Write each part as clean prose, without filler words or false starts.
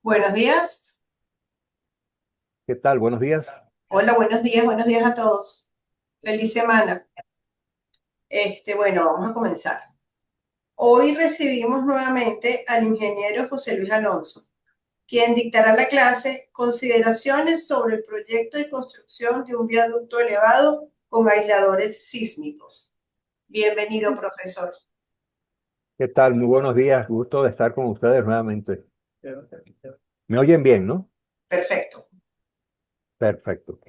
Buenos días. ¿Qué tal? Buenos días. Hola, buenos días a todos. Feliz semana. Bueno, vamos a comenzar. Hoy recibimos nuevamente al ingeniero José Luis Alonso, quien dictará la clase Consideraciones sobre el proyecto de construcción de un viaducto elevado con aisladores sísmicos. Bienvenido, profesor. ¿Qué tal? Muy buenos días. Gusto de estar con ustedes nuevamente. ¿Me oyen bien, no? Perfecto. Perfecto.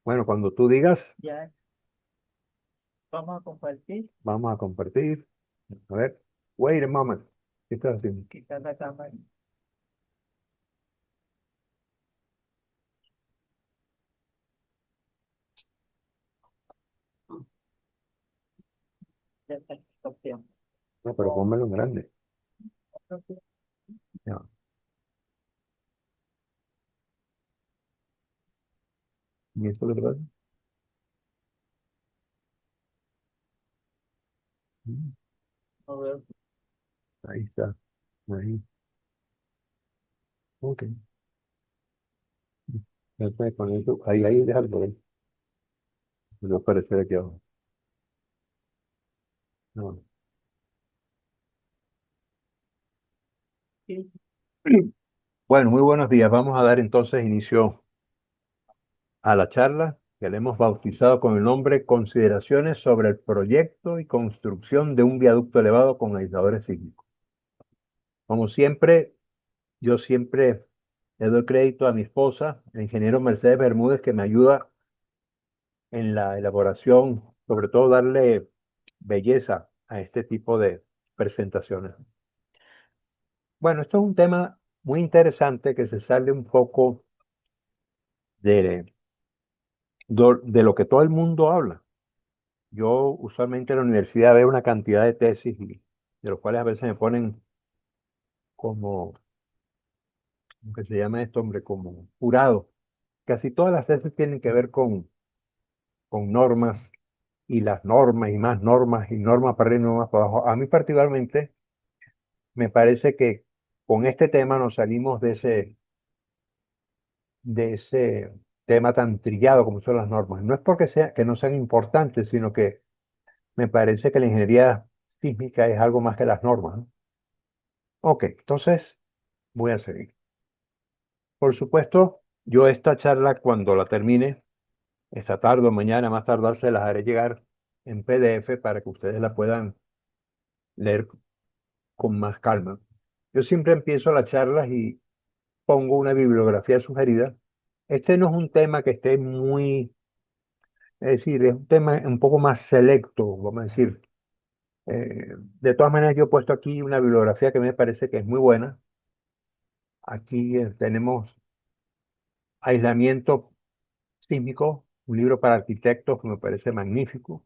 Bueno, cuando tú digas, vamos a compartir. A ver, wait a moment. ¿Qué estás haciendo? No, pero pónmelo en grande. Ya. ¿Y esto qué pasa? Mm, Ahí está. Ahí. Ok. Ya puedes poner eso. Ahí, déjalo por ahí. No aparecer aquí abajo. No. Bueno, muy buenos días. Vamos a dar entonces inicio a la charla que le hemos bautizado con el nombre Consideraciones sobre el proyecto y construcción de un viaducto elevado con aisladores sísmicos. Como siempre, yo siempre le doy crédito a mi esposa, el ingeniero Mercedes Bermúdez, que me ayuda en la elaboración, sobre todo darle belleza a este tipo de presentaciones. Bueno, esto es un tema muy interesante que se sale un poco de, de lo que todo el mundo habla. Yo usualmente en la universidad veo una cantidad de tesis de los cuales a veces me ponen como, ¿cómo que se llama esto, hombre? Como jurado. Casi todas las tesis tienen que ver con normas y las normas y normas para arriba y normas para abajo. A mí particularmente me parece que con este tema nos salimos de ese tema tan trillado como son las normas. No es porque que no sean importantes, sino que me parece que la ingeniería sísmica es algo más que las normas, ¿no? Ok, entonces voy a seguir. Por supuesto, yo esta charla cuando la termine, esta tarde o mañana, más tardar, se las haré llegar en PDF para que ustedes la puedan leer con más calma. Yo siempre empiezo las charlas y pongo una bibliografía sugerida. Este no es un tema que esté muy, es decir, es un tema un poco más selecto, vamos a decir. De todas maneras, yo he puesto aquí una bibliografía que me parece que es muy buena. Aquí tenemos aislamiento sísmico, un libro para arquitectos que me parece magnífico.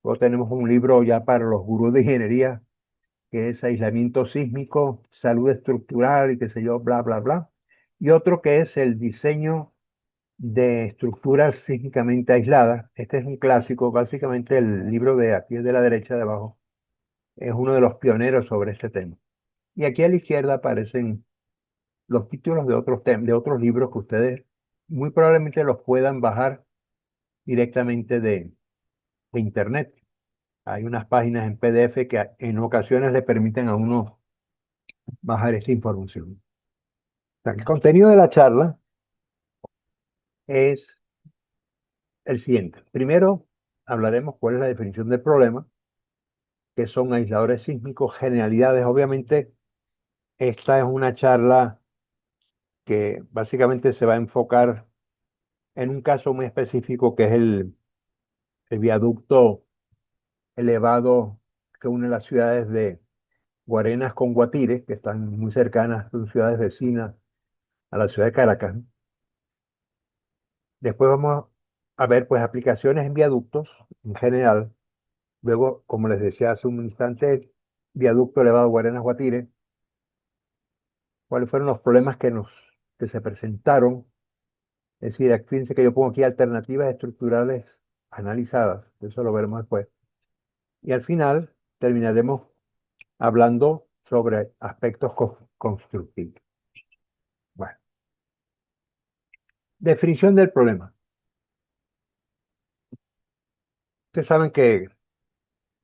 Luego tenemos un libro ya para los gurús de ingeniería, que es aislamiento sísmico, salud estructural y qué sé yo, bla, bla, bla. Y otro que es el diseño de estructuras sísmicamente aisladas. Este es un clásico, básicamente el libro de aquí de la derecha de abajo es uno de los pioneros sobre este tema. Y aquí a la izquierda aparecen los títulos de de otros libros que ustedes muy probablemente los puedan bajar directamente de internet. Hay unas páginas en PDF que en ocasiones le permiten a uno bajar esta información. O sea, el contenido de la charla es el siguiente. Primero, hablaremos cuál es la definición del problema, qué son aisladores sísmicos, generalidades. Obviamente, esta es una charla que básicamente se va a enfocar en un caso muy específico que es el viaducto elevado que une las ciudades de Guarenas con Guatire, que están muy cercanas, son ciudades vecinas a la ciudad de Caracas. Después vamos a ver pues aplicaciones en viaductos en general. Luego, como les decía hace un instante, el viaducto elevado Guarenas-Guatire, cuáles fueron los problemas que se presentaron. Es decir, fíjense que yo pongo aquí alternativas estructurales analizadas, eso lo veremos después. Y al final terminaremos hablando sobre aspectos constructivos. Definición del problema. Ustedes saben que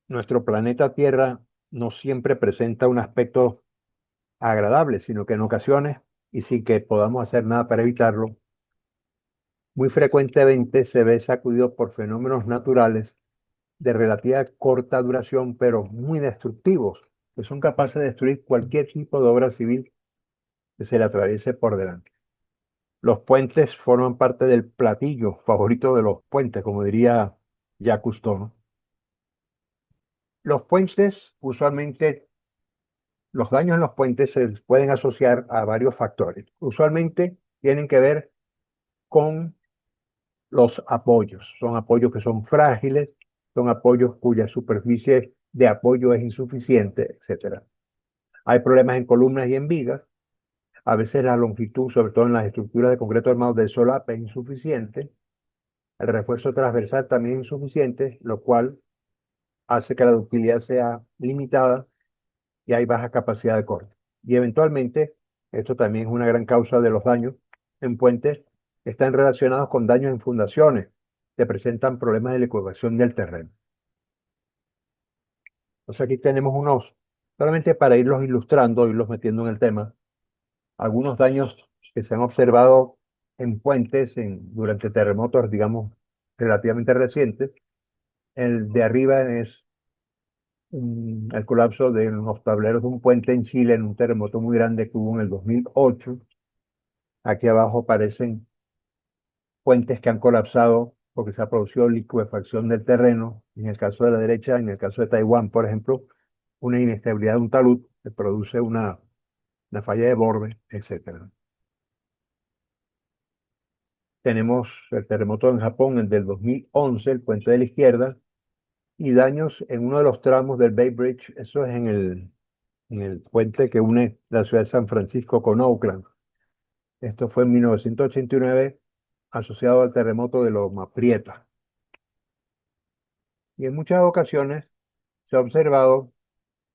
nuestro planeta Tierra no siempre presenta un aspecto agradable, sino que en ocasiones, y sin que podamos hacer nada para evitarlo, muy frecuentemente se ve sacudido por fenómenos naturales de relativa corta duración, pero muy destructivos, que son capaces de destruir cualquier tipo de obra civil que se le atraviese por delante. Los puentes forman parte del platillo favorito de los puentes, como diría Jacques Cousteau, ¿no? Los puentes, usualmente, los daños en los puentes se pueden asociar a varios factores. Usualmente tienen que ver con los apoyos. Son apoyos que son frágiles, son apoyos cuya superficie de apoyo es insuficiente, etcétera. Hay problemas en columnas y en vigas. A veces la longitud, sobre todo en las estructuras de concreto armado del solape, es insuficiente. El refuerzo transversal también es insuficiente, lo cual hace que la ductilidad sea limitada y hay baja capacidad de corte. Y eventualmente, esto también es una gran causa de los daños en puentes, están relacionados con daños en fundaciones, que presentan problemas de licuación del terreno. Entonces aquí tenemos unos, solamente para irlos ilustrando, irlos metiendo en el tema, algunos daños que se han observado en puentes durante terremotos, digamos, relativamente recientes. El de arriba es el colapso de los tableros de un puente en Chile en un terremoto muy grande que hubo en el 2008. Aquí abajo aparecen puentes que han colapsado porque se ha producido liquefacción del terreno. En el caso de la derecha, en el caso de Taiwán, por ejemplo, una inestabilidad de un talud que produce una falla de borde, etcétera. Tenemos el terremoto en Japón, el del 2011, el puente de la izquierda, y daños en uno de los tramos del Bay Bridge. Eso es en el puente que une la ciudad de San Francisco con Oakland. Esto fue en 1989, asociado al terremoto de Loma Prieta. Y en muchas ocasiones se ha observado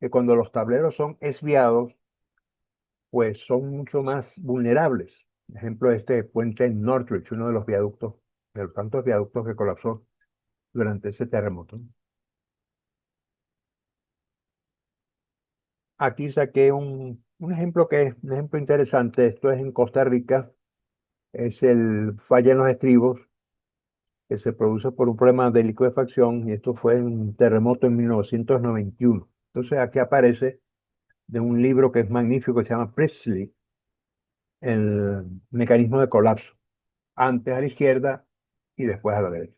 que cuando los tableros son esviados, pues son mucho más vulnerables. Por ejemplo, este puente en Northridge, uno de los viaductos, de los tantos viaductos que colapsó durante ese terremoto. Aquí saqué un ejemplo que es un ejemplo interesante. Esto es en Costa Rica. Es el falla en los estribos que se produce por un problema de liquefacción y esto fue en un terremoto en 1991. Entonces aquí aparece de un libro que es magnífico, que se llama Priestley, el mecanismo de colapso, antes a la izquierda y después a la derecha.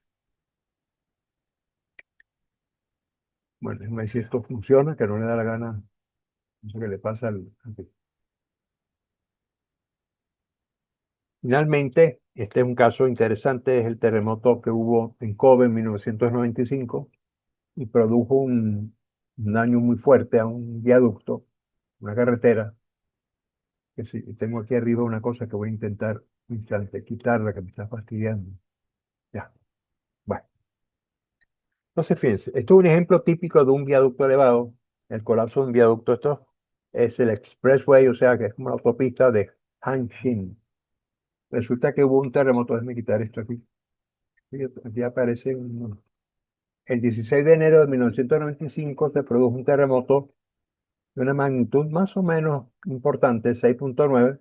Bueno, déjame ver si esto funciona, que no le da la gana, no sé qué le pasa al. Finalmente, este es un caso interesante, es el terremoto que hubo en Kobe en 1995 y produjo un daño muy fuerte a un viaducto, una carretera, que sí, tengo aquí arriba una cosa que voy a intentar un instante quitarla, que me está fastidiando. Ya, bueno. Entonces, fíjense, esto es un ejemplo típico de un viaducto elevado. El colapso de un viaducto, esto es el expressway, o sea, que es como la autopista de Hanshin. Resulta que hubo un terremoto, déjame quitar esto aquí. Fíjate, aquí aparece el 16 de enero de 1995 se produjo un terremoto de una magnitud más o menos importante, 6.9.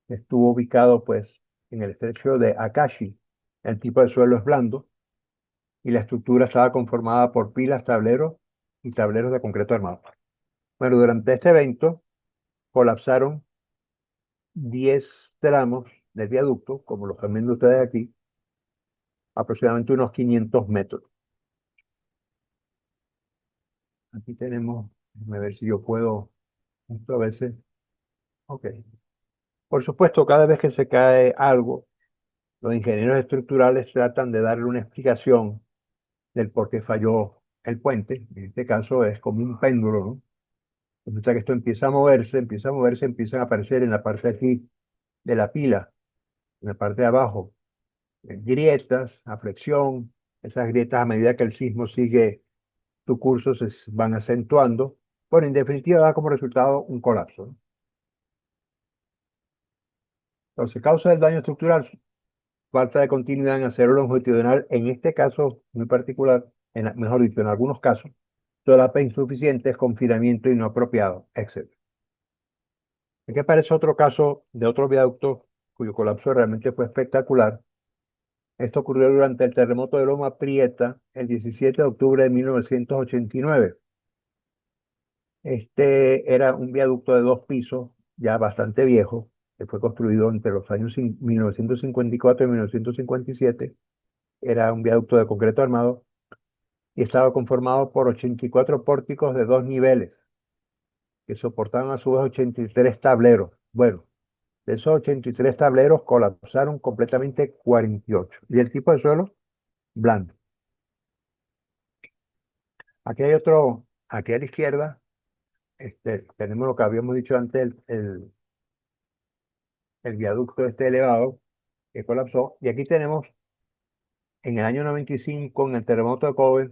Estuvo ubicado pues en el estrecho de Akashi. El tipo de suelo es blando y la estructura estaba conformada por pilas, tableros y tableros de concreto armado. Bueno, durante este evento colapsaron 10 tramos del viaducto, como los están viendo ustedes aquí, aproximadamente unos 500 metros. Aquí tenemos, déjame ver si yo puedo, esto a veces, ok. Por supuesto, cada vez que se cae algo, los ingenieros estructurales tratan de darle una explicación del por qué falló el puente. En este caso es como un péndulo, ¿no? Resulta que esto empieza a moverse, empieza a moverse, empiezan a aparecer en la parte aquí de la pila, en la parte de abajo, grietas, aflexión. Esas grietas a medida que el sismo sigue su curso se van acentuando. Bueno, en definitiva da como resultado un colapso, ¿no? Entonces, causa del daño estructural, falta de continuidad en acero longitudinal, en este caso muy particular, mejor dicho, en algunos casos, solapa insuficiente, confinamiento y no apropiado, etc. Aquí aparece otro caso de otro viaducto cuyo colapso realmente fue espectacular. Esto ocurrió durante el terremoto de Loma Prieta el 17 de octubre de 1989. Este era un viaducto de dos pisos, ya bastante viejo, que fue construido entre los años 1954 y 1957. Era un viaducto de concreto armado y estaba conformado por 84 pórticos de dos niveles, que soportaban a su vez 83 tableros. Bueno, de esos 83 tableros colapsaron completamente 48. Y el tipo de suelo, blando. Aquí hay otro, aquí a la izquierda, tenemos lo que habíamos dicho antes, el viaducto este elevado que colapsó. Y aquí tenemos, en el año 95, en el terremoto de Kobe,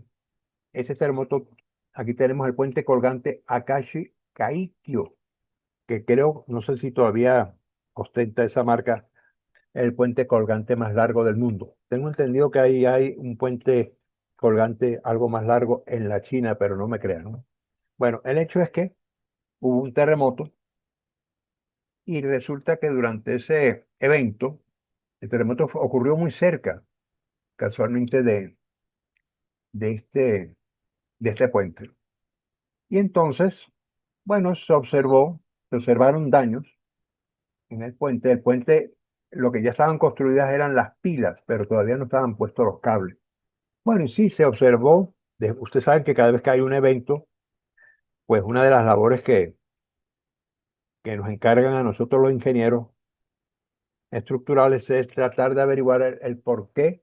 ese terremoto, aquí tenemos el puente colgante Akashi Kaikyo, que creo, no sé si todavía ostenta esa marca, el puente colgante más largo del mundo. Tengo entendido que ahí hay un puente colgante algo más largo en la China, pero no me crean, ¿no? Bueno, el hecho es que hubo un terremoto y resulta que durante ese evento, el terremoto ocurrió muy cerca, casualmente, de este, de este puente. Y entonces, bueno, se observaron daños en el puente. El puente, lo que ya estaban construidas eran las pilas, pero todavía no estaban puestos los cables. Bueno, y sí, se observó, usted sabe que cada vez que hay un evento, pues una de las labores que nos encargan a nosotros los ingenieros estructurales es tratar de averiguar el por qué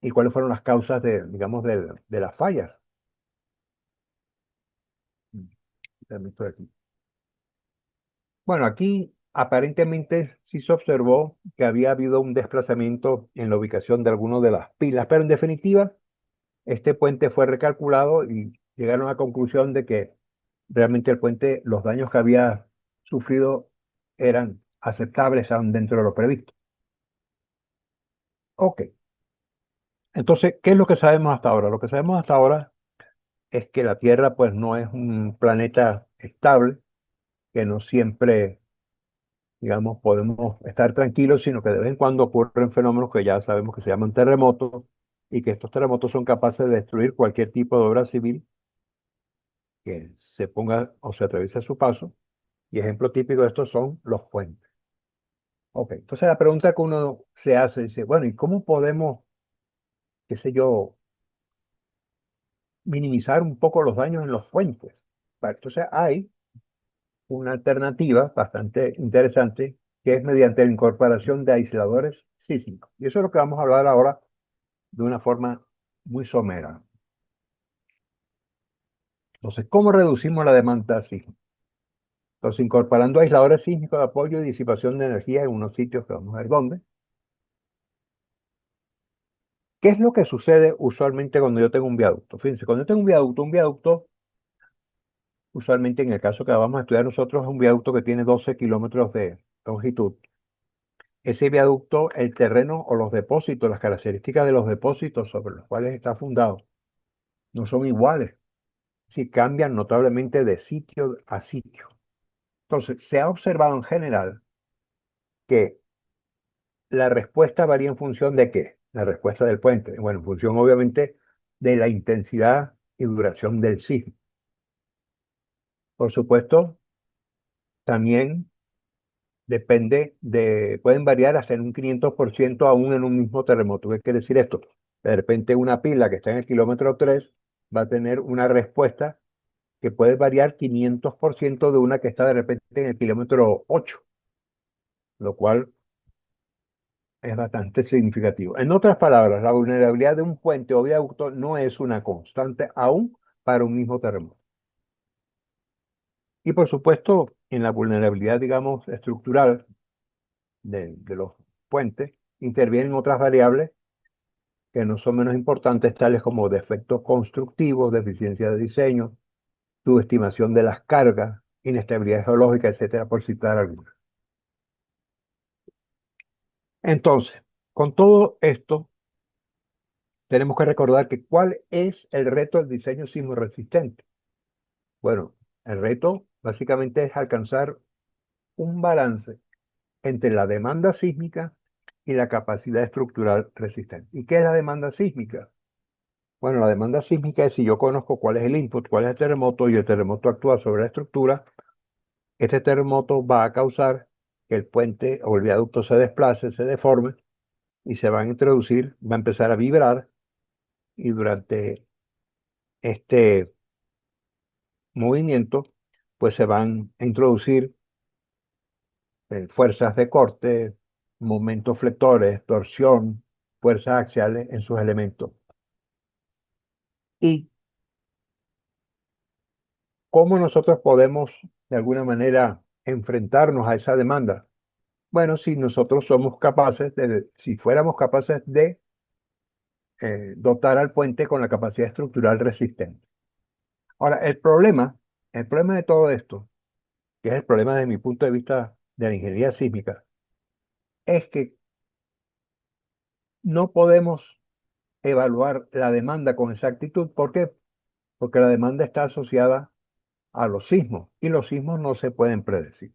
y cuáles fueron las causas digamos, de las fallas. Déjame esto de aquí. Bueno, aquí aparentemente sí se observó que había habido un desplazamiento en la ubicación de algunas de las pilas, pero en definitiva, este puente fue recalculado y llegaron a la conclusión de que realmente el puente, los daños que había sufrido eran aceptables aún dentro de lo previsto. Ok, entonces, ¿qué es lo que sabemos hasta ahora? Lo que sabemos hasta ahora es que la Tierra pues no es un planeta estable, que no siempre, digamos, podemos estar tranquilos, sino que de vez en cuando ocurren fenómenos que ya sabemos que se llaman terremotos y que estos terremotos son capaces de destruir cualquier tipo de obra civil que se ponga o se atraviese a su paso. Y ejemplo típico de estos son los puentes. Ok, entonces la pregunta que uno se hace dice, bueno, ¿y cómo podemos, qué sé yo, minimizar un poco los daños en los puentes? Vale, entonces hay una alternativa bastante interesante que es mediante la incorporación de aisladores sísmicos. Y eso es lo que vamos a hablar ahora de una forma muy somera. Entonces, ¿cómo reducimos la demanda sísmica? Entonces, incorporando aisladores sísmicos de apoyo y disipación de energía en unos sitios que vamos a ver dónde. ¿Qué es lo que sucede usualmente cuando yo tengo un viaducto? Fíjense, cuando yo tengo un viaducto, usualmente en el caso que vamos a estudiar nosotros, es un viaducto que tiene 12 kilómetros de longitud. Ese viaducto, el terreno o los depósitos, las características de los depósitos sobre los cuales está fundado, no son iguales, si cambian notablemente de sitio a sitio. Entonces, se ha observado en general que la respuesta varía en función de qué, la respuesta del puente. Bueno, en función obviamente de la intensidad y duración del sismo. Por supuesto, también pueden variar hasta en un 500% aún en un mismo terremoto. ¿Qué quiere decir esto? De repente una pila que está en el kilómetro 3 va a tener una respuesta que puede variar 500% de una que está de repente en el kilómetro 8, lo cual es bastante significativo. En otras palabras, la vulnerabilidad de un puente o viaducto no es una constante aún para un mismo terremoto. Y por supuesto, en la vulnerabilidad, digamos, estructural de los puentes, intervienen otras variables que no son menos importantes, tales como defectos constructivos, deficiencia de diseño, subestimación de las cargas, inestabilidad geológica, etcétera, por citar algunas. Entonces, con todo esto, tenemos que recordar que ¿cuál es el reto del diseño sismo resistente? Bueno, el reto básicamente es alcanzar un balance entre la demanda sísmica y la capacidad estructural resistente. ¿Y qué es la demanda sísmica? Bueno, la demanda sísmica es si yo conozco cuál es el input, cuál es el terremoto y el terremoto actúa sobre la estructura, este terremoto va a causar que el puente o el viaducto se desplace, se deforme y se va a introducir, va a empezar a vibrar y durante este movimiento pues se van a introducir fuerzas de corte, momentos flectores, torsión, fuerzas axiales en sus elementos. ¿Y cómo nosotros podemos de alguna manera enfrentarnos a esa demanda? Bueno, si nosotros somos capaces si fuéramos capaces de dotar al puente con la capacidad estructural resistente. Ahora, el problema de todo esto, que es el problema desde mi punto de vista de la ingeniería sísmica, es que no podemos evaluar la demanda con exactitud. ¿Por qué? Porque la demanda está asociada a los sismos y los sismos no se pueden predecir.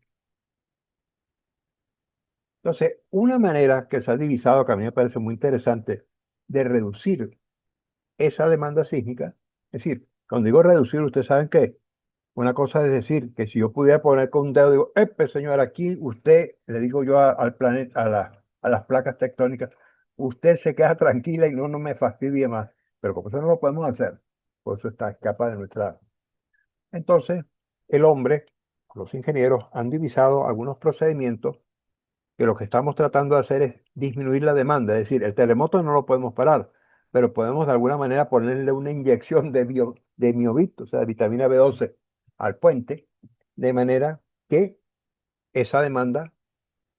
Entonces, una manera que se ha divisado, que a mí me parece muy interesante, de reducir esa demanda sísmica, es decir, cuando digo reducir, ustedes saben que una cosa es decir que si yo pudiera poner con un dedo, digo, epe, señor, aquí usted, le digo yo al planeta, a las placas tectónicas, usted se queda tranquila y no me fastidie más. Pero como eso no lo podemos hacer, por eso está escapa de nuestra. Entonces, el hombre, los ingenieros, han divisado algunos procedimientos que lo que estamos tratando de hacer es disminuir la demanda. Es decir, el terremoto no lo podemos parar, pero podemos de alguna manera ponerle una inyección de miovit, o sea, de vitamina B12 al puente, de manera que esa demanda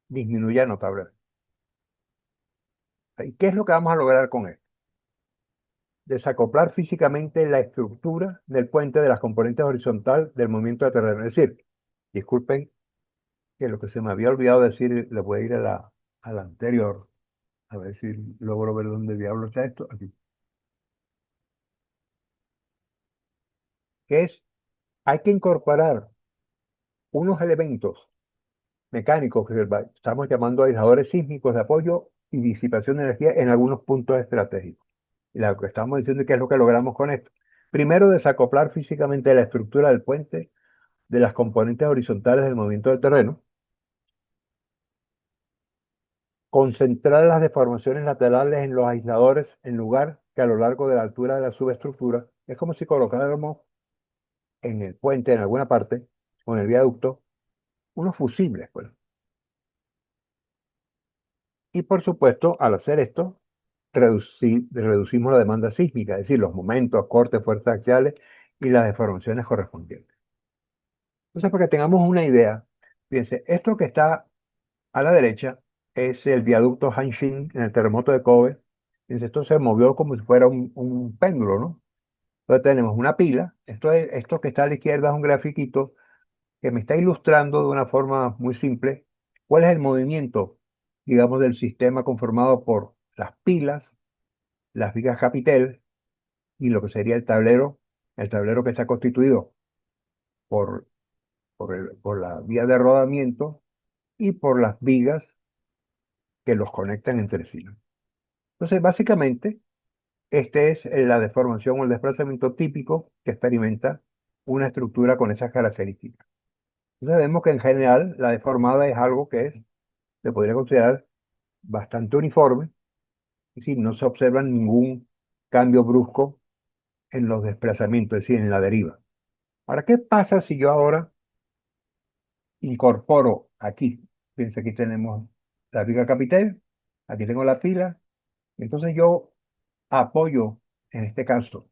disminuya notablemente. ¿Y qué es lo que vamos a lograr con esto? Desacoplar físicamente la estructura del puente de las componentes horizontal del movimiento de terreno. Es decir, disculpen que lo que se me había olvidado decir, le voy a ir a la anterior, a ver si logro ver dónde diablo está esto. Aquí. Que es, hay que incorporar unos elementos mecánicos que estamos llamando aisladores sísmicos de apoyo y disipación de energía en algunos puntos estratégicos. Y lo que estamos diciendo es que es lo que logramos con esto. Primero, desacoplar físicamente la estructura del puente de las componentes horizontales del movimiento del terreno, concentrar las deformaciones laterales en los aisladores en lugar que a lo largo de la altura de la subestructura. Es como si colocáramos en el puente, en alguna parte, o en el viaducto, unos fusibles, pues. Y por supuesto, al hacer esto, reducimos la demanda sísmica, es decir, los momentos, cortes, fuerzas axiales y las deformaciones correspondientes. Entonces, para que tengamos una idea, fíjense, esto que está a la derecha es el viaducto Hanshin en el terremoto de Kobe. Fíjense, esto se movió como si fuera un péndulo, ¿no? Entonces tenemos una pila, esto que está a la izquierda es un grafiquito que me está ilustrando de una forma muy simple cuál es el movimiento, digamos, del sistema conformado por las pilas, las vigas capitel y lo que sería el tablero que está constituido por, por la vía de rodamiento y por las vigas que los conectan entre sí, ¿no? Entonces, básicamente, este es la deformación o el desplazamiento típico que experimenta una estructura con esas características. Entonces, vemos que en general la deformada es algo que se podría considerar bastante uniforme, es decir, no se observa ningún cambio brusco en los desplazamientos, es decir, en la deriva. Ahora, ¿qué pasa si yo ahora incorporo aquí? Fíjense, aquí tenemos la viga capitel, aquí tengo la pila, entonces yo apoyo, en este caso,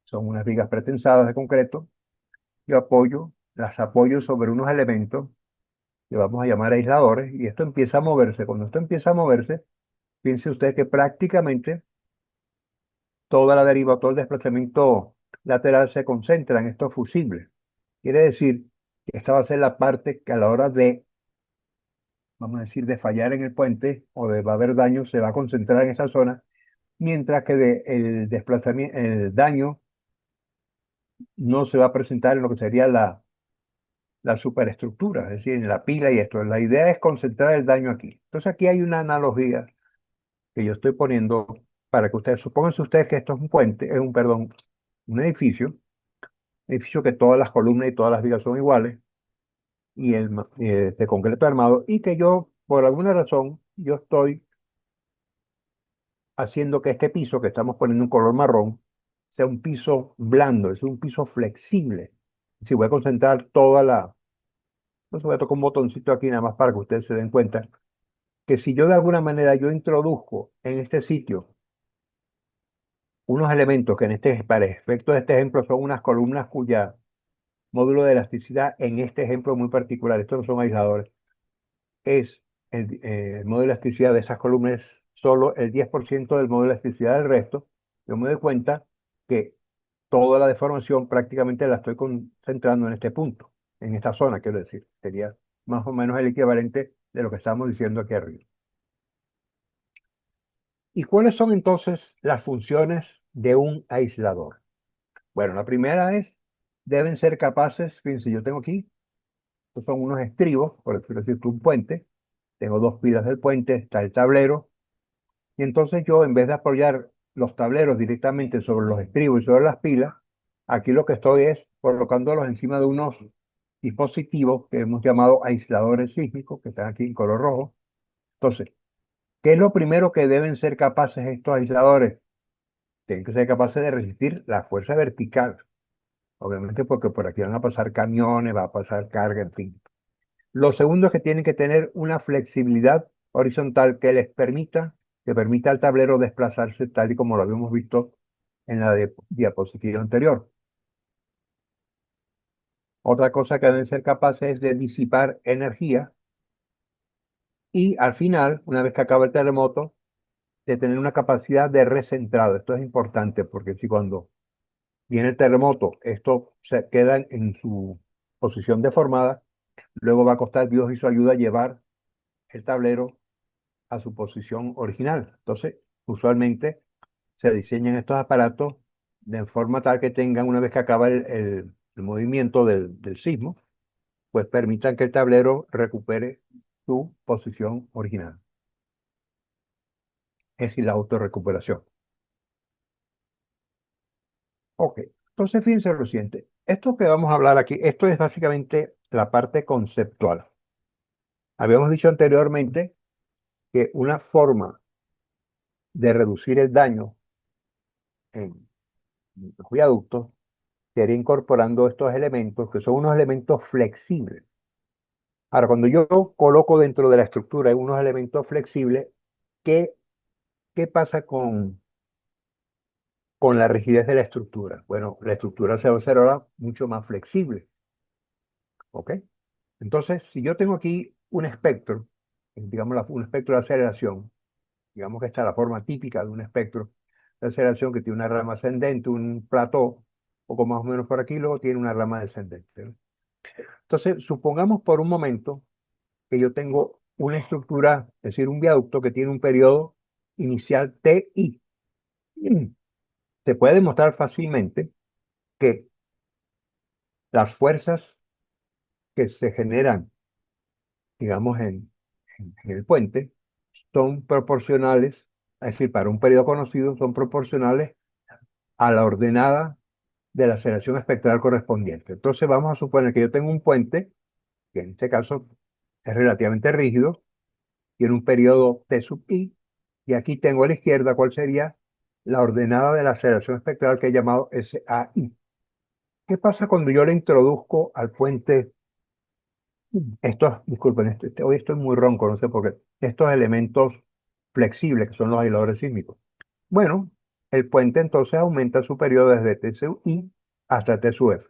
son unas vigas pretensadas de concreto, yo las apoyo sobre unos elementos que vamos a llamar aisladores, y esto empieza a moverse. Cuando esto empieza a moverse, piense usted que prácticamente toda la deriva, todo el desplazamiento lateral se concentra en estos fusibles. Quiere decir que esta va a ser la parte que a la hora de vamos a decir, de fallar en el puente o de va a haber daño, se va a concentrar en esa zona, mientras que el desplazamiento, el daño no se va a presentar en lo que sería la superestructura, es decir, en la pila y esto. La idea es concentrar el daño aquí. Entonces aquí hay una analogía que yo estoy poniendo para que ustedes, supónganse ustedes que esto es un puente, es un, perdón, un edificio que todas las columnas y todas las vigas son iguales y de concreto armado, y que yo, por alguna razón, yo estoy haciendo que este piso, que estamos poniendo un color marrón, sea un piso blando, es un piso flexible. Si voy a concentrar toda la, entonces voy a tocar un botoncito aquí nada más para que ustedes se den cuenta que si yo de alguna manera yo introduzco en este sitio unos elementos que para efectos de este ejemplo son unas columnas cuya módulo de elasticidad en este ejemplo muy particular, estos no son aisladores, es el módulo de elasticidad de esas columnas es solo el 10% del módulo de elasticidad del resto. Yo me doy cuenta que toda la deformación prácticamente la estoy concentrando en este punto, en esta zona, quiero decir. Sería más o menos el equivalente de lo que estamos diciendo aquí arriba. ¿Y cuáles son entonces las funciones de un aislador? Bueno, la primera es, deben ser capaces, fíjense, yo tengo aquí, estos son unos estribos, por decirlo así, un puente, tengo dos pilas del puente, está el tablero, y entonces yo, en vez de apoyar los tableros directamente sobre los estribos y sobre las pilas, aquí lo que estoy es colocándolos encima de unos dispositivos que hemos llamado aisladores sísmicos, que están aquí en color rojo. Entonces, ¿qué es lo primero que deben ser capaces estos aisladores? Tienen que ser capaces de resistir la fuerza vertical, obviamente porque por aquí van a pasar camiones, va a pasar carga, en fin. Lo segundo es que tienen que tener una flexibilidad horizontal que permita al tablero desplazarse tal y como lo habíamos visto en la diapositiva anterior. Otra cosa que deben ser capaces es de disipar energía y al final, una vez que acaba el terremoto, de tener una capacidad de recentrado. Esto es importante porque si cuando viene el terremoto, esto se queda en su posición deformada, luego va a costar Dios y su ayuda llevar el tablero a su posición original. Entonces, usualmente se diseñan estos aparatos de forma tal que tengan, una vez que acaba el movimiento del sismo, pues permitan que el tablero recupere su posición original. Es decir, la autorrecuperación. Ok, entonces fíjense lo siguiente. Esto que vamos a hablar aquí, esto es básicamente la parte conceptual. Habíamos dicho anteriormente que una forma de reducir el daño en los viaductos sería incorporando estos elementos, que son unos elementos flexibles. Ahora, cuando yo coloco dentro de la estructura unos elementos flexibles, ¿qué, qué pasa con la rigidez de la estructura? Bueno, la estructura se va a hacer ahora mucho más flexible, ¿ok? Entonces, si yo tengo aquí un espectro, digamos un espectro de aceleración, digamos que esta es la forma típica de un espectro de aceleración que tiene una rama ascendente, un plató, poco más o menos por aquí, luego tiene una rama descendente, ¿no? Entonces, supongamos por un momento que yo tengo una estructura, es decir, un viaducto que tiene un periodo inicial TI. Se puede demostrar fácilmente que las fuerzas que se generan, digamos, en el puente, son proporcionales, es decir, para un periodo conocido, son proporcionales a la ordenada de la aceleración espectral correspondiente. Entonces vamos a suponer que yo tengo un puente, que en este caso es relativamente rígido, tiene un periodo T sub I, y aquí tengo a la izquierda cuál sería la ordenada de la aceleración espectral que he llamado SAI. ¿Qué pasa cuando yo le introduzco al puente estos, disculpen, hoy estoy muy ronco, no sé por qué, estos elementos flexibles que son los aisladores sísmicos? Bueno, el puente entonces aumenta su periodo desde T sub I hasta T sub F.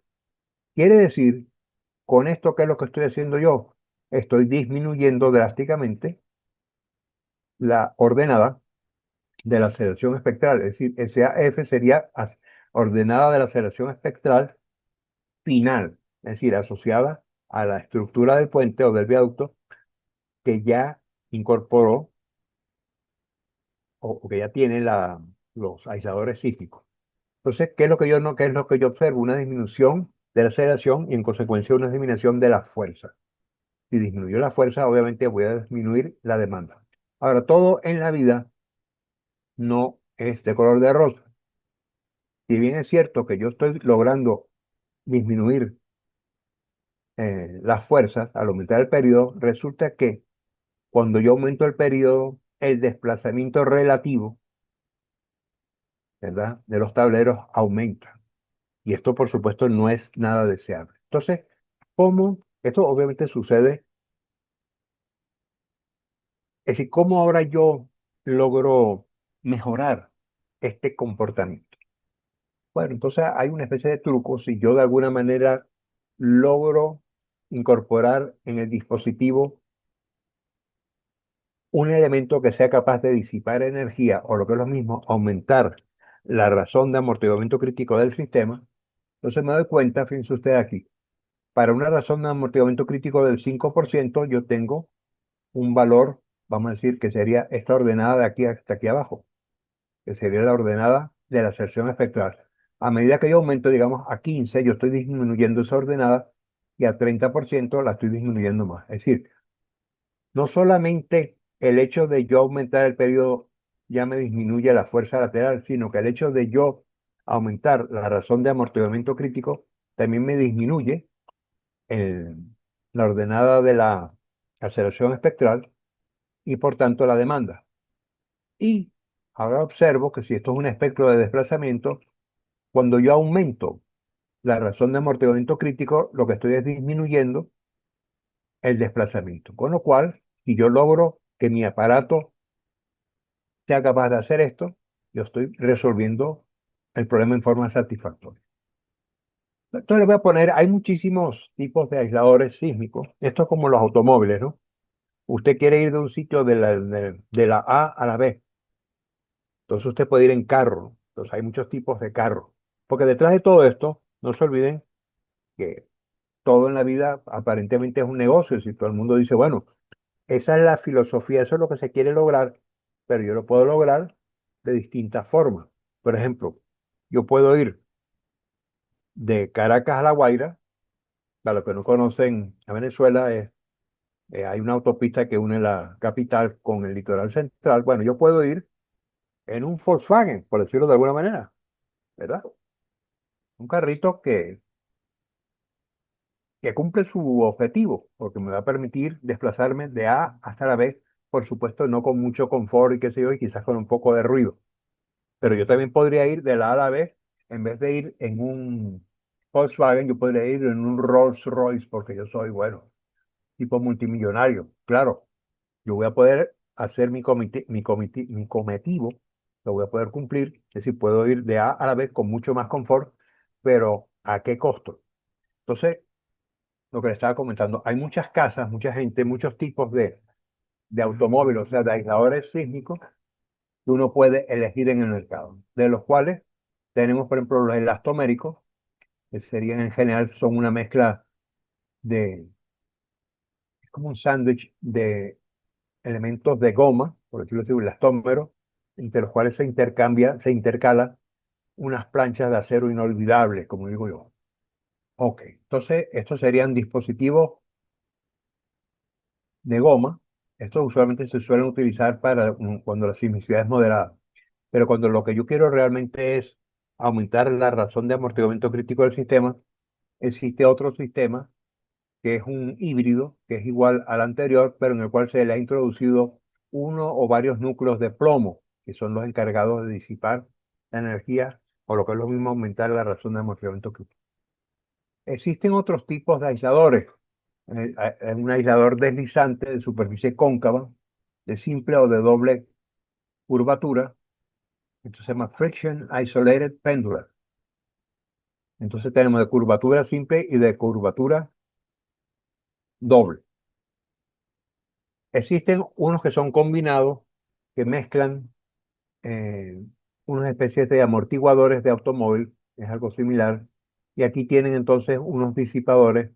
Quiere decir, con esto, ¿qué es lo que estoy haciendo yo? Estoy disminuyendo drásticamente la ordenada de la aceleración espectral, es decir, SAF sería ordenada de la aceleración espectral final, es decir, asociada a la estructura del puente o del viaducto que ya incorporó o que ya tiene los aisladores sísmicos. Entonces, ¿qué es lo que yo no, qué es lo que yo observo? Una disminución de la aceleración y en consecuencia una disminución de la fuerza. Si disminuyó la fuerza, obviamente voy a disminuir la demanda. Ahora, todo en la vida no es de color de rosa. Si bien es cierto que yo estoy logrando disminuir las fuerzas al aumentar el periodo, resulta que cuando yo aumento el periodo, el desplazamiento relativo, ¿verdad?, de los tableros aumenta. Y esto, por supuesto, no es nada deseable. Entonces, ¿cómo? Esto obviamente sucede. Es decir, ¿cómo ahora yo logro mejorar este comportamiento? Bueno, entonces hay una especie de truco. Si yo de alguna manera logro incorporar en el dispositivo un elemento que sea capaz de disipar energía o lo que es lo mismo, aumentar la razón de amortiguamiento crítico del sistema, entonces me doy cuenta, fíjense usted aquí, para una razón de amortiguamiento crítico del 5% yo tengo un valor, vamos a decir, que sería esta ordenada de aquí hasta aquí abajo, que sería la ordenada de la aserción espectral. A medida que yo aumento, digamos, a 15, yo estoy disminuyendo esa ordenada y a 30% la estoy disminuyendo más. Es decir, no solamente el hecho de yo aumentar el periodo ya me disminuye la fuerza lateral, sino que el hecho de yo aumentar la razón de amortiguamiento crítico también me disminuye el- la ordenada de la aceleración espectral y por tanto la demanda. Y ahora observo que si esto es un espectro de desplazamiento, cuando yo aumento la razón de amortiguamiento crítico, lo que estoy es disminuyendo el desplazamiento. Con lo cual, si yo logro que mi aparato sea capaz de hacer esto, yo estoy resolviendo el problema en forma satisfactoria. Entonces le voy a poner, hay muchísimos tipos de aisladores sísmicos. Esto es como los automóviles, ¿no? Usted quiere ir de un sitio de la A a la B. Entonces usted puede ir en carro. Entonces hay muchos tipos de carro. Porque detrás de todo esto, no se olviden que todo en la vida aparentemente es un negocio. Si todo el mundo dice, bueno, esa es la filosofía, eso es lo que se quiere lograr, pero yo lo puedo lograr de distintas formas. Por ejemplo, yo puedo ir de Caracas a La Guaira. Para los que no conocen a Venezuela, hay una autopista que une la capital con el litoral central. Bueno, yo puedo ir en un Volkswagen, por decirlo de alguna manera, ¿verdad? Un carrito que cumple su objetivo, porque me va a permitir desplazarme de A hasta la B, por supuesto, no con mucho confort y qué sé yo, y quizás con un poco de ruido. Pero yo también podría ir de la A a la B, en vez de ir en un Volkswagen, yo podría ir en un Rolls Royce, porque yo soy, bueno, tipo multimillonario. Claro, yo voy a poder hacer mi cometido, lo voy a poder cumplir, es decir, puedo ir de A a la B con mucho más confort, pero ¿a qué costo? Entonces, lo que le estaba comentando, hay muchas casas, mucha gente, muchos tipos de automóviles, o sea, de aisladores sísmicos que uno puede elegir en el mercado, de los cuales tenemos, por ejemplo, los elastoméricos, que serían en general, son una mezcla es como un sándwich de elementos de goma, por decirlo así, un elastómero, entre los cuales se intercalan unas planchas de acero inolvidables, como digo yo. Ok, entonces estos serían dispositivos de goma. Estos usualmente se suelen utilizar para cuando la sismicidad es moderada. Pero cuando lo que yo quiero realmente es aumentar la razón de amortiguamiento crítico del sistema, existe otro sistema que es un híbrido, que es igual al anterior, pero en el cual se le ha introducido uno o varios núcleos de plomo, que son los encargados de disipar la energía, o lo que es lo mismo, aumentar la razón de amortiguamiento crítico. Existen otros tipos de aisladores. Un aislador deslizante de superficie cóncava, de simple o de doble curvatura. Esto se llama Friction Isolated Pendular. Entonces tenemos de curvatura simple y de curvatura doble. Existen unos que son combinados, que mezclan eh, unas especies de amortiguadores de automóvil, es algo similar. Y aquí tienen entonces unos disipadores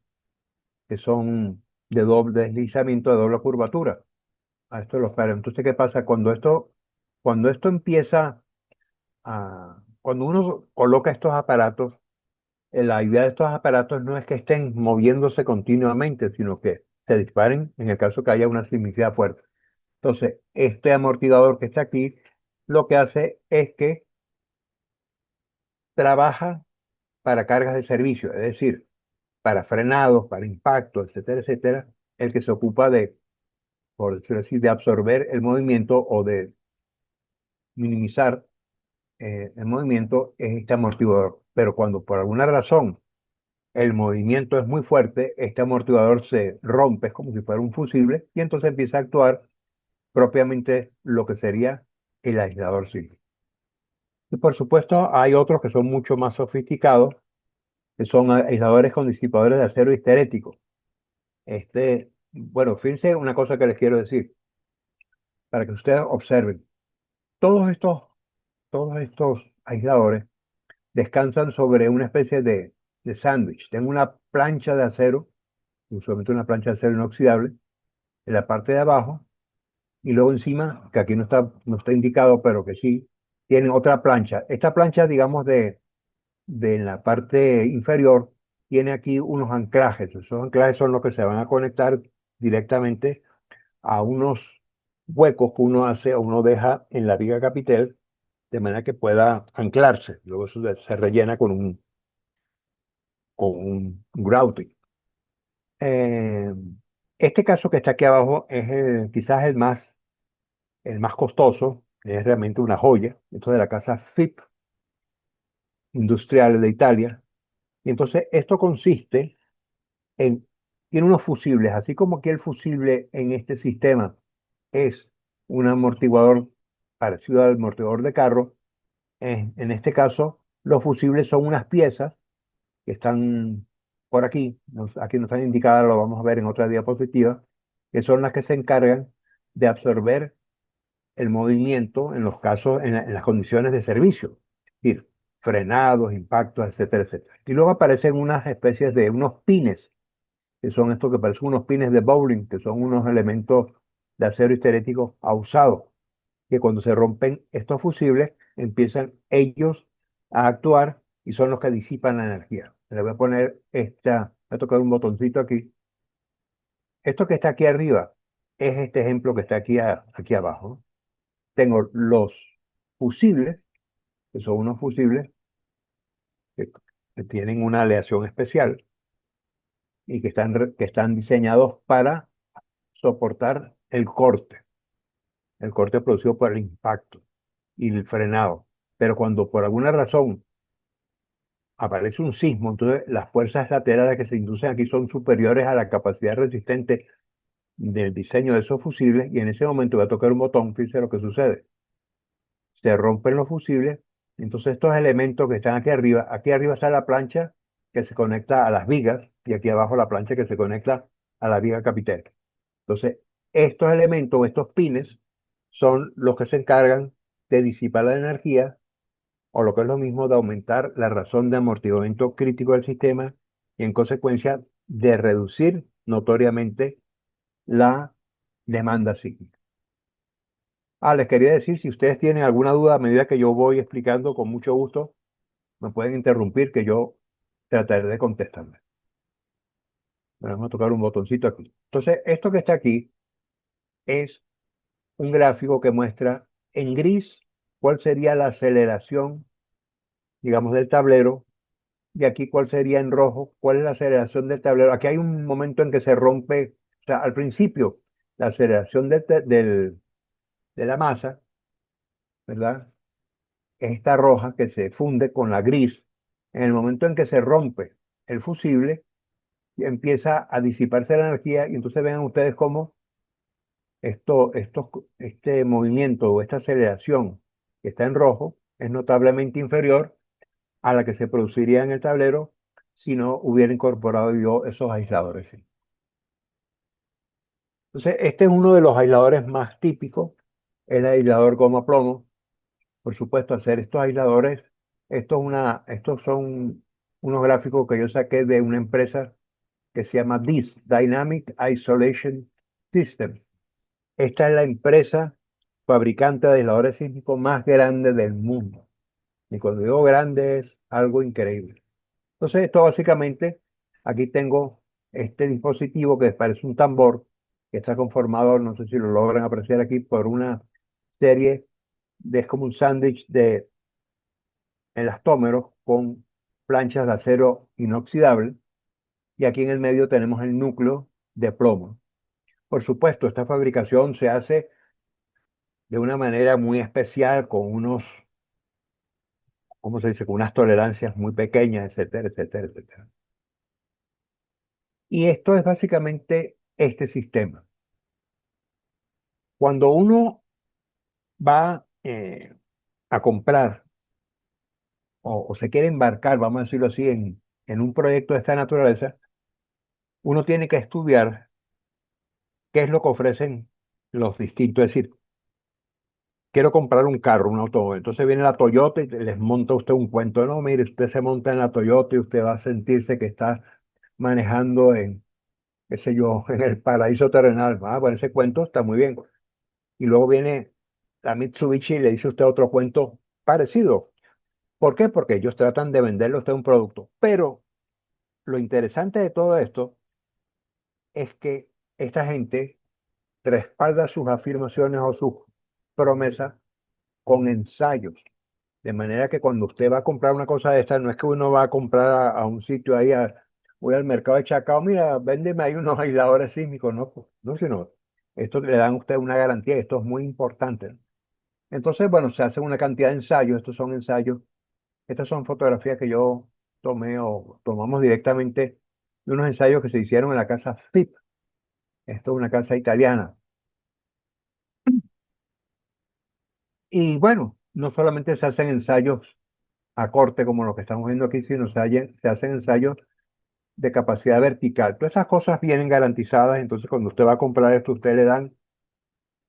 que son de doble deslizamiento, de doble curvatura. A esto los pares. Entonces, ¿qué pasa? Cuando esto empieza cuando uno coloca estos aparatos, la idea de estos aparatos no es que estén moviéndose continuamente, sino que se disparen en el caso que haya una sismicidad fuerte. Entonces, este amortiguador que está aquí, lo que hace es que trabaja para cargas de servicio, es decir, para frenados, para impactos, etcétera, etcétera, el que se ocupa de, por decirlo así, de absorber el movimiento o de minimizar el movimiento es este amortiguador. Pero cuando por alguna razón el movimiento es muy fuerte, este amortiguador se rompe, es como si fuera un fusible, y entonces empieza a actuar propiamente lo que sería el aislador sísmico. Y por supuesto hay otros que son mucho más sofisticados, que son aisladores con disipadores de acero histerético. Bueno, fíjense una cosa que les quiero decir, para que ustedes observen. Todos estos, todos estos aisladores descansan sobre una especie de sándwich. Tengo una plancha de acero, usualmente una plancha de acero inoxidable, en la parte de abajo, y luego encima, que aquí no está indicado, pero que sí, tienen otra plancha. Esta plancha, digamos, de la parte inferior, tiene aquí unos anclajes. Esos anclajes son los que se van a conectar directamente a unos huecos que uno hace o uno deja en la viga capitel, de manera que pueda anclarse. Luego eso se rellena con un grouting. Eh, este caso que está aquí abajo es quizás el más costoso, es realmente una joya. Esto es de la casa FIP Industrial de Italia. Y entonces esto consiste en, tiene unos fusibles, así como que el fusible en este sistema es un amortiguador parecido al amortiguador de carro. En este caso, los fusibles son unas piezas que están por aquí, aquí no están indicadas, lo vamos a ver en otra diapositiva, que son las que se encargan de absorber el movimiento en los casos, en las condiciones de servicio, es decir, frenados, impactos, etcétera, etcétera. Y luego aparecen unas especies de unos pines, que son estos que parecen unos pines de bowling, que son unos elementos de acero histerético ausados, que cuando se rompen estos fusibles, empiezan ellos a actuar y son los que disipan la energía. Le voy a poner voy a tocar un botoncito aquí. Esto que está aquí arriba es este ejemplo que está aquí abajo. Tengo los fusibles, que son unos fusibles que, que tienen una aleación especial y que están diseñados para soportar el corte producido por el impacto y el frenado. Pero cuando por alguna razón aparece un sismo, entonces las fuerzas laterales que se inducen aquí son superiores a la capacidad resistente del diseño de esos fusibles, y en ese momento voy a tocar un botón, fíjense lo que sucede. Se rompen los fusibles, entonces estos elementos que están aquí arriba está la plancha que se conecta a las vigas, y aquí abajo la plancha que se conecta a la viga capital. Entonces, estos elementos, estos pines, son los que se encargan de disipar la energía, o lo que es lo mismo, de aumentar la razón de amortiguamiento crítico del sistema, y en consecuencia de reducir notoriamente la demanda sísmica. Les quería decir, si ustedes tienen alguna duda a medida que yo voy explicando, con mucho gusto, me pueden interrumpir, que yo trataré de contestarles. Vamos a tocar un botoncito aquí. Entonces, esto que está aquí es un gráfico que muestra en gris cuál sería la aceleración, digamos, del tablero, y aquí cuál sería en rojo, cuál es la aceleración del tablero. Aquí hay un momento en que se rompe, o sea, al principio, la aceleración de la masa, ¿verdad? Es esta roja que se funde con la gris. En el momento en que se rompe el fusible, empieza a disiparse la energía, y entonces vean ustedes cómo este movimiento o esta aceleración que está en rojo es notablemente inferior a la que se produciría en el tablero si no hubiera incorporado yo esos aisladores. ¿Sí? Entonces, este es uno de los aisladores más típicos, el aislador goma plomo. Por supuesto, hacer estos aisladores, estos son unos gráficos que yo saqué de una empresa que se llama DIS, Dynamic Isolation System. Esta es la empresa fabricante de aisladores sísmicos más grande del mundo. Y cuando digo grande es algo increíble. Entonces, esto básicamente, aquí tengo este dispositivo que parece un tambor, que está conformado, no sé si lo logran apreciar aquí, por una serie es como un sándwich de elastómeros con planchas de acero inoxidable, y aquí en el medio tenemos el núcleo de plomo. Por supuesto, esta fabricación se hace de una manera muy especial, con unos, ¿cómo se dice?, con unas tolerancias muy pequeñas, etcétera, etcétera, etcétera. Y esto es básicamente este sistema. Cuando uno va a comprar o se quiere embarcar, vamos a decirlo así, en un proyecto de esta naturaleza, uno tiene que estudiar qué es lo que ofrecen los distintos. Es decir, quiero comprar un carro, un automóvil. Entonces viene la Toyota y les monta usted un cuento. No, mire, usted se monta en la Toyota y usted va a sentirse que está manejando en, qué sé yo, en el paraíso terrenal. Ah, bueno, ese cuento está muy bien. Y luego viene la Mitsubishi y le dice usted otro cuento parecido. ¿Por qué? Porque ellos tratan de venderle a usted un producto. Pero lo interesante de todo esto es que esta gente respalda sus afirmaciones o sus promesas con ensayos. De manera que cuando usted va a comprar una cosa de esta, no es que uno va a comprar a un sitio ahí, voy al mercado de Chacao, mira, véndeme ahí unos aisladores sísmicos, no, pues, no, sino, esto le dan a usted una garantía, esto es muy importante. Entonces, bueno, se hace una cantidad de ensayos, estos son ensayos, estas son fotografías que yo tomé o tomamos directamente de unos ensayos que se hicieron en la casa FIP. Esto es una casa italiana. Y bueno, no solamente se hacen ensayos a corte como los que estamos viendo aquí, sino se hacen ensayos de capacidad vertical. Todas esas cosas vienen garantizadas, entonces cuando usted va a comprar esto, usted le dan,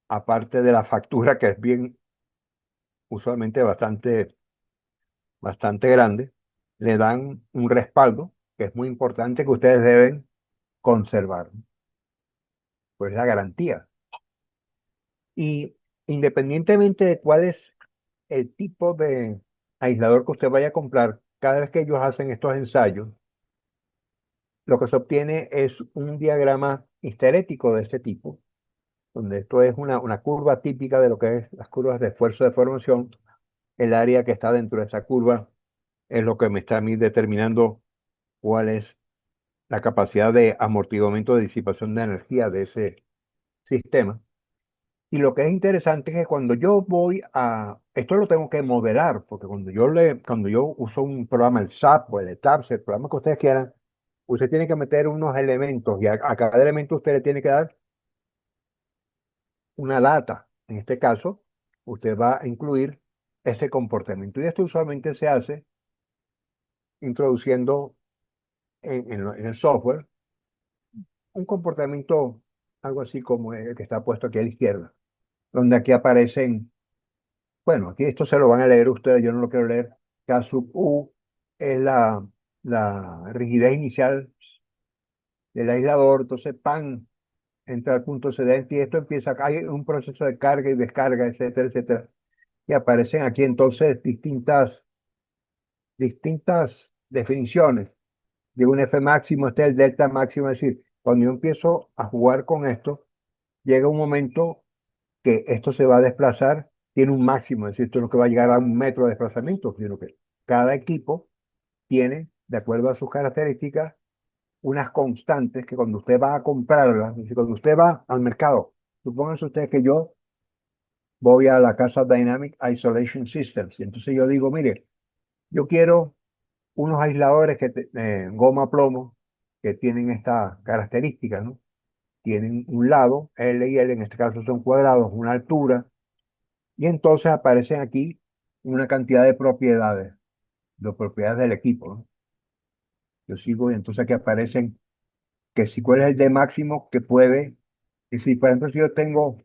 aparte de la factura, que es bien, usualmente bastante grande, le dan un respaldo, que es muy importante, que ustedes deben conservar, pues la garantía. Y independientemente de cuál es el tipo de aislador que usted vaya a comprar, cada vez que ellos hacen estos ensayos, lo que se obtiene es un diagrama histerético de este tipo, donde esto es una curva típica de lo que es las curvas de esfuerzo de formación. El área que está dentro de esa curva es lo que me está a mí determinando cuál es la capacidad de amortiguamiento de disipación de energía de ese sistema. Y lo que es interesante es que cuando yo voy esto lo tengo que modelar, porque cuando yo uso un programa, el SAP o el ETAPS, el programa que ustedes quieran, usted tiene que meter unos elementos y a cada elemento usted le tiene que dar una data. En este caso, usted va a incluir este comportamiento. Y esto usualmente se hace introduciendo en el software un comportamiento, algo así como el que está puesto aquí a la izquierda, donde aquí aparecen, bueno, aquí esto se lo van a leer ustedes, yo no lo quiero leer. K sub U es la rigidez inicial del aislador, entonces PAN entra al punto sedente y esto empieza, hay un proceso de carga y descarga, etcétera, etcétera. Y aparecen aquí entonces distintas definiciones de un F máximo, este es el delta máximo, es decir, cuando yo empiezo a jugar con esto, llega un momento que esto se va a desplazar, tiene un máximo, es decir, esto no que va a llegar a 1 metro de desplazamiento, sino que cada equipo tiene, de acuerdo a sus características, unas constantes que cuando usted va a comprarlas, es decir, cuando usted va al mercado, supónganse ustedes que yo voy a la casa Dynamic Isolation Systems, y entonces yo digo, mire, yo quiero unos aisladores goma plomo que tienen esta característica, ¿no? Tienen un lado, L y L, en este caso son cuadrados, una altura, y entonces aparecen aquí una cantidad de propiedades del equipo, ¿no? Yo sigo y entonces aquí aparecen que si cuál es el D máximo que puede, y si por ejemplo si yo tengo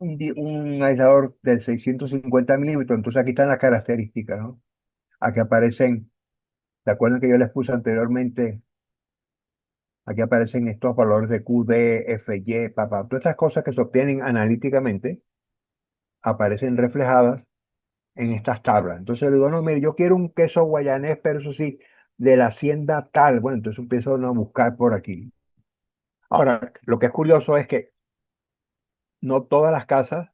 un aislador de 650 milímetros, entonces aquí están las características, ¿no? Aquí aparecen, ¿se acuerdan que yo les puse anteriormente Aquí aparecen estos valores de Q, D, F, Y, papá. Todas estas cosas que se obtienen analíticamente aparecen reflejadas en estas tablas. Entonces le digo, no, mire, yo quiero un queso guayanés, pero eso sí, de la hacienda tal. Bueno, entonces empiezo a buscar por aquí. Ahora, lo que es curioso es que no todas las casas,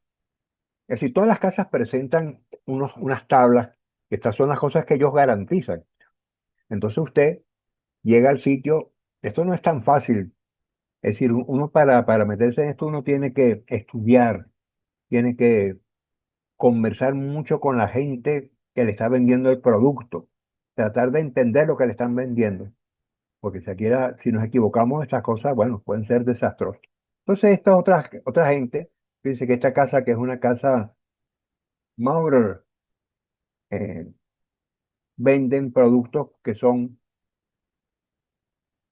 es decir, todas las casas presentan unas tablas, que estas son las cosas que ellos garantizan. Entonces usted llega al sitio, esto no es tan fácil. Es decir, uno para meterse en esto, uno tiene que estudiar, tiene que conversar mucho con la gente que le está vendiendo el producto, tratar de entender lo que le están vendiendo, porque si nos equivocamos, estas cosas, bueno, pueden ser desastrosas. Entonces, esta otra gente, fíjense que esta casa, que es una casa Maurer, eh, venden productos que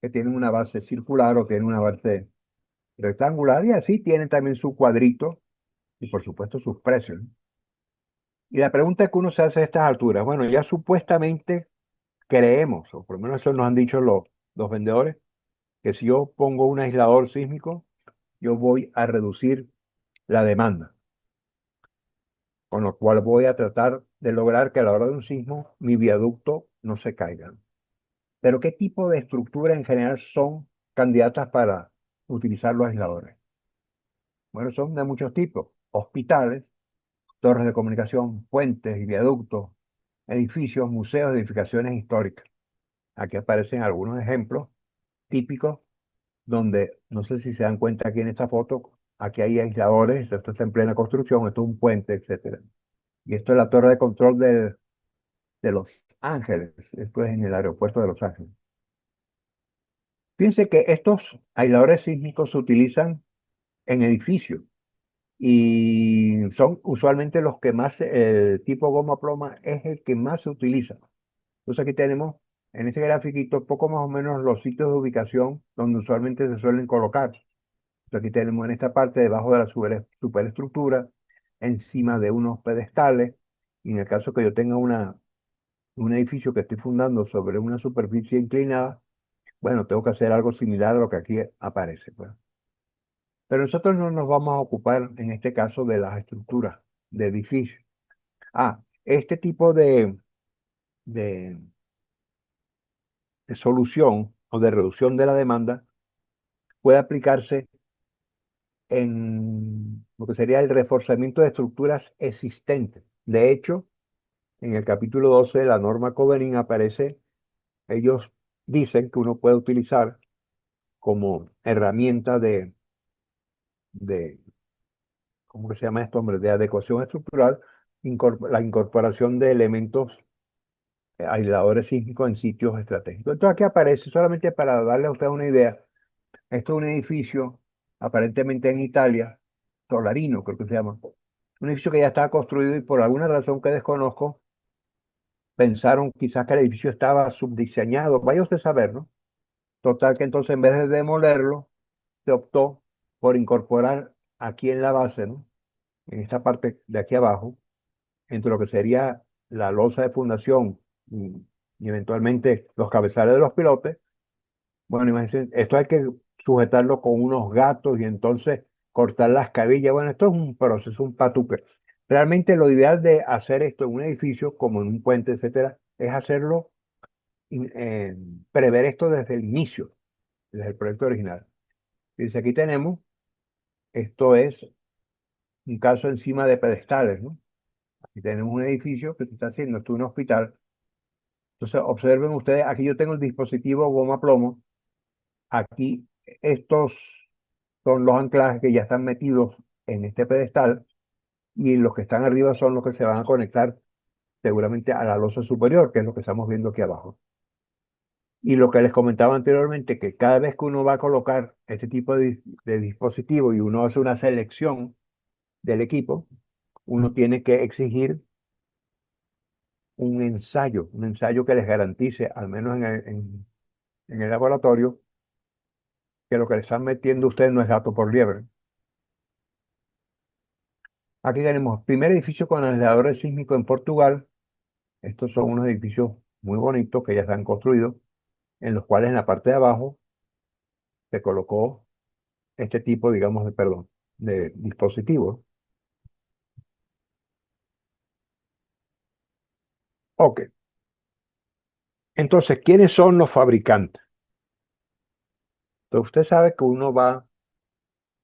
tienen una base circular o tienen una base rectangular, y así tienen también su cuadrito y por supuesto sus precios, ¿no? Y la pregunta que uno se hace a estas alturas, bueno, ya supuestamente creemos, o por lo menos eso nos han dicho los vendedores, que si yo pongo un aislador sísmico, yo voy a reducir la demanda, con lo cual voy a tratar de lograr que a la hora de un sismo mi viaducto no se caiga. Pero ¿qué tipo de estructuras en general son candidatas para utilizar los aisladores? Bueno, son de muchos tipos: hospitales, torres de comunicación, puentes y viaductos, edificios, museos, edificaciones históricas. Aquí aparecen algunos ejemplos típicos donde, no sé si se dan cuenta aquí en esta foto, aquí hay aisladores, esto está en plena construcción, esto es un puente, etcétera. Y esto es la torre de control de Los Ángeles, esto es en el aeropuerto de Los Ángeles. Fíjense que estos aisladores sísmicos se utilizan en edificios y son usualmente los que más, el tipo goma ploma es el que más se utiliza. Entonces aquí tenemos en este grafiquito poco más o menos los sitios de ubicación donde usualmente se suelen colocar. Entonces aquí tenemos en esta parte debajo de la superestructura, encima de unos pedestales, y en el caso que yo tenga un edificio que estoy fundando sobre una superficie inclinada, bueno, tengo que hacer algo similar a lo que aquí aparece, pues. Pero nosotros no nos vamos a ocupar en este caso de las estructuras de edificios. Este tipo de, de solución o de reducción de la demanda puede aplicarse en lo que sería el reforzamiento de estructuras existentes. De hecho, en el capítulo 12 de la norma Covening aparece, ellos dicen que uno puede utilizar como herramienta de ¿cómo que se llama esto, hombre? De adecuación estructural, la incorporación de elementos aisladores sísmicos en sitios estratégicos. Entonces aquí aparece, solamente para darle a usted una idea, esto es un edificio aparentemente en Italia, Solarino creo que se llama, un edificio que ya estaba construido y por alguna razón que desconozco, pensaron quizás que el edificio estaba subdiseñado, vaya usted a saber, ¿no? Total que entonces en vez de demolerlo, se optó por incorporar aquí en la base, ¿no? En esta parte de aquí abajo, entre lo que sería la losa de fundación y eventualmente los cabezales de los pilotes. Bueno, imagínense, esto hay que sujetarlo con unos gatos y entonces cortar las cabillas. Bueno, esto es un proceso, un patuque. Realmente lo ideal de hacer esto en un edificio, como en un puente, etcétera, es hacerlo, prever esto desde el inicio, desde el proyecto original. Dice, aquí tenemos, esto es un caso encima de pedestales, ¿no? Aquí tenemos un edificio que se está haciendo, esto es un hospital. Entonces, observen ustedes, aquí yo tengo el dispositivo goma plomo. Aquí estos son los anclajes que ya están metidos en este pedestal y los que están arriba son los que se van a conectar seguramente a la losa superior, que es lo que estamos viendo aquí abajo. Y lo que les comentaba anteriormente, que cada vez que uno va a colocar este tipo de dispositivo y uno hace una selección del equipo, uno tiene que exigir un ensayo que les garantice, al menos en el laboratorio, que lo que le están metiendo ustedes no es gato por liebre. Aquí tenemos primer edificio con aisladores sísmicos en Portugal. Estos son unos edificios muy bonitos que ya se han construido, en los cuales en la parte de abajo se colocó este tipo, digamos, de dispositivos. Ok, entonces, ¿quiénes son los fabricantes? Entonces, usted sabe que uno va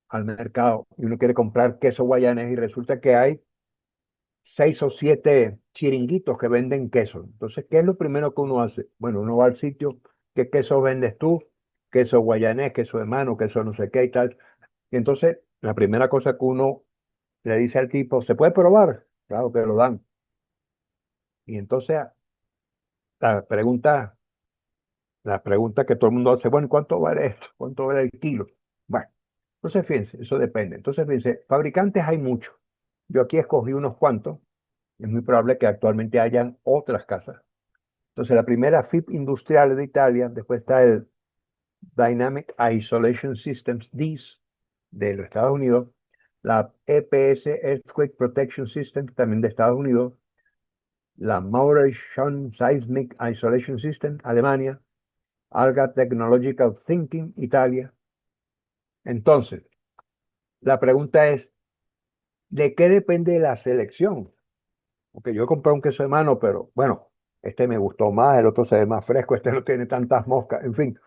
al mercado y uno quiere comprar queso guayanés y resulta que hay 6 o 7 chiringuitos que venden queso. Entonces, ¿qué es lo primero que uno hace? Bueno, uno va al sitio, ¿qué queso vendes tú? Queso guayanés, queso de mano, queso no sé qué y tal. Y entonces, la primera cosa que uno le dice al tipo, ¿se puede probar? Claro que lo dan. Y entonces, la pregunta, la pregunta que todo el mundo hace, bueno, ¿cuánto vale esto? ¿Cuánto vale el kilo? Bueno, entonces fíjense, eso depende. Entonces fíjense, fabricantes hay muchos. Yo aquí escogí unos cuantos. Es muy probable que actualmente hayan otras casas. Entonces la primera FIP Industrial de Italia, después está el Dynamic Isolation Systems, DIS, de los Estados Unidos, la EPS Earthquake Protection System, también de Estados Unidos, la Mauritian Seismic Isolation System, Alemania, Alga Technological Thinking, Italia. Entonces, la pregunta es, ¿de qué depende la selección? Porque yo compré un queso de mano, pero bueno, este me gustó más, el otro se ve más fresco, este no tiene tantas moscas, en fin.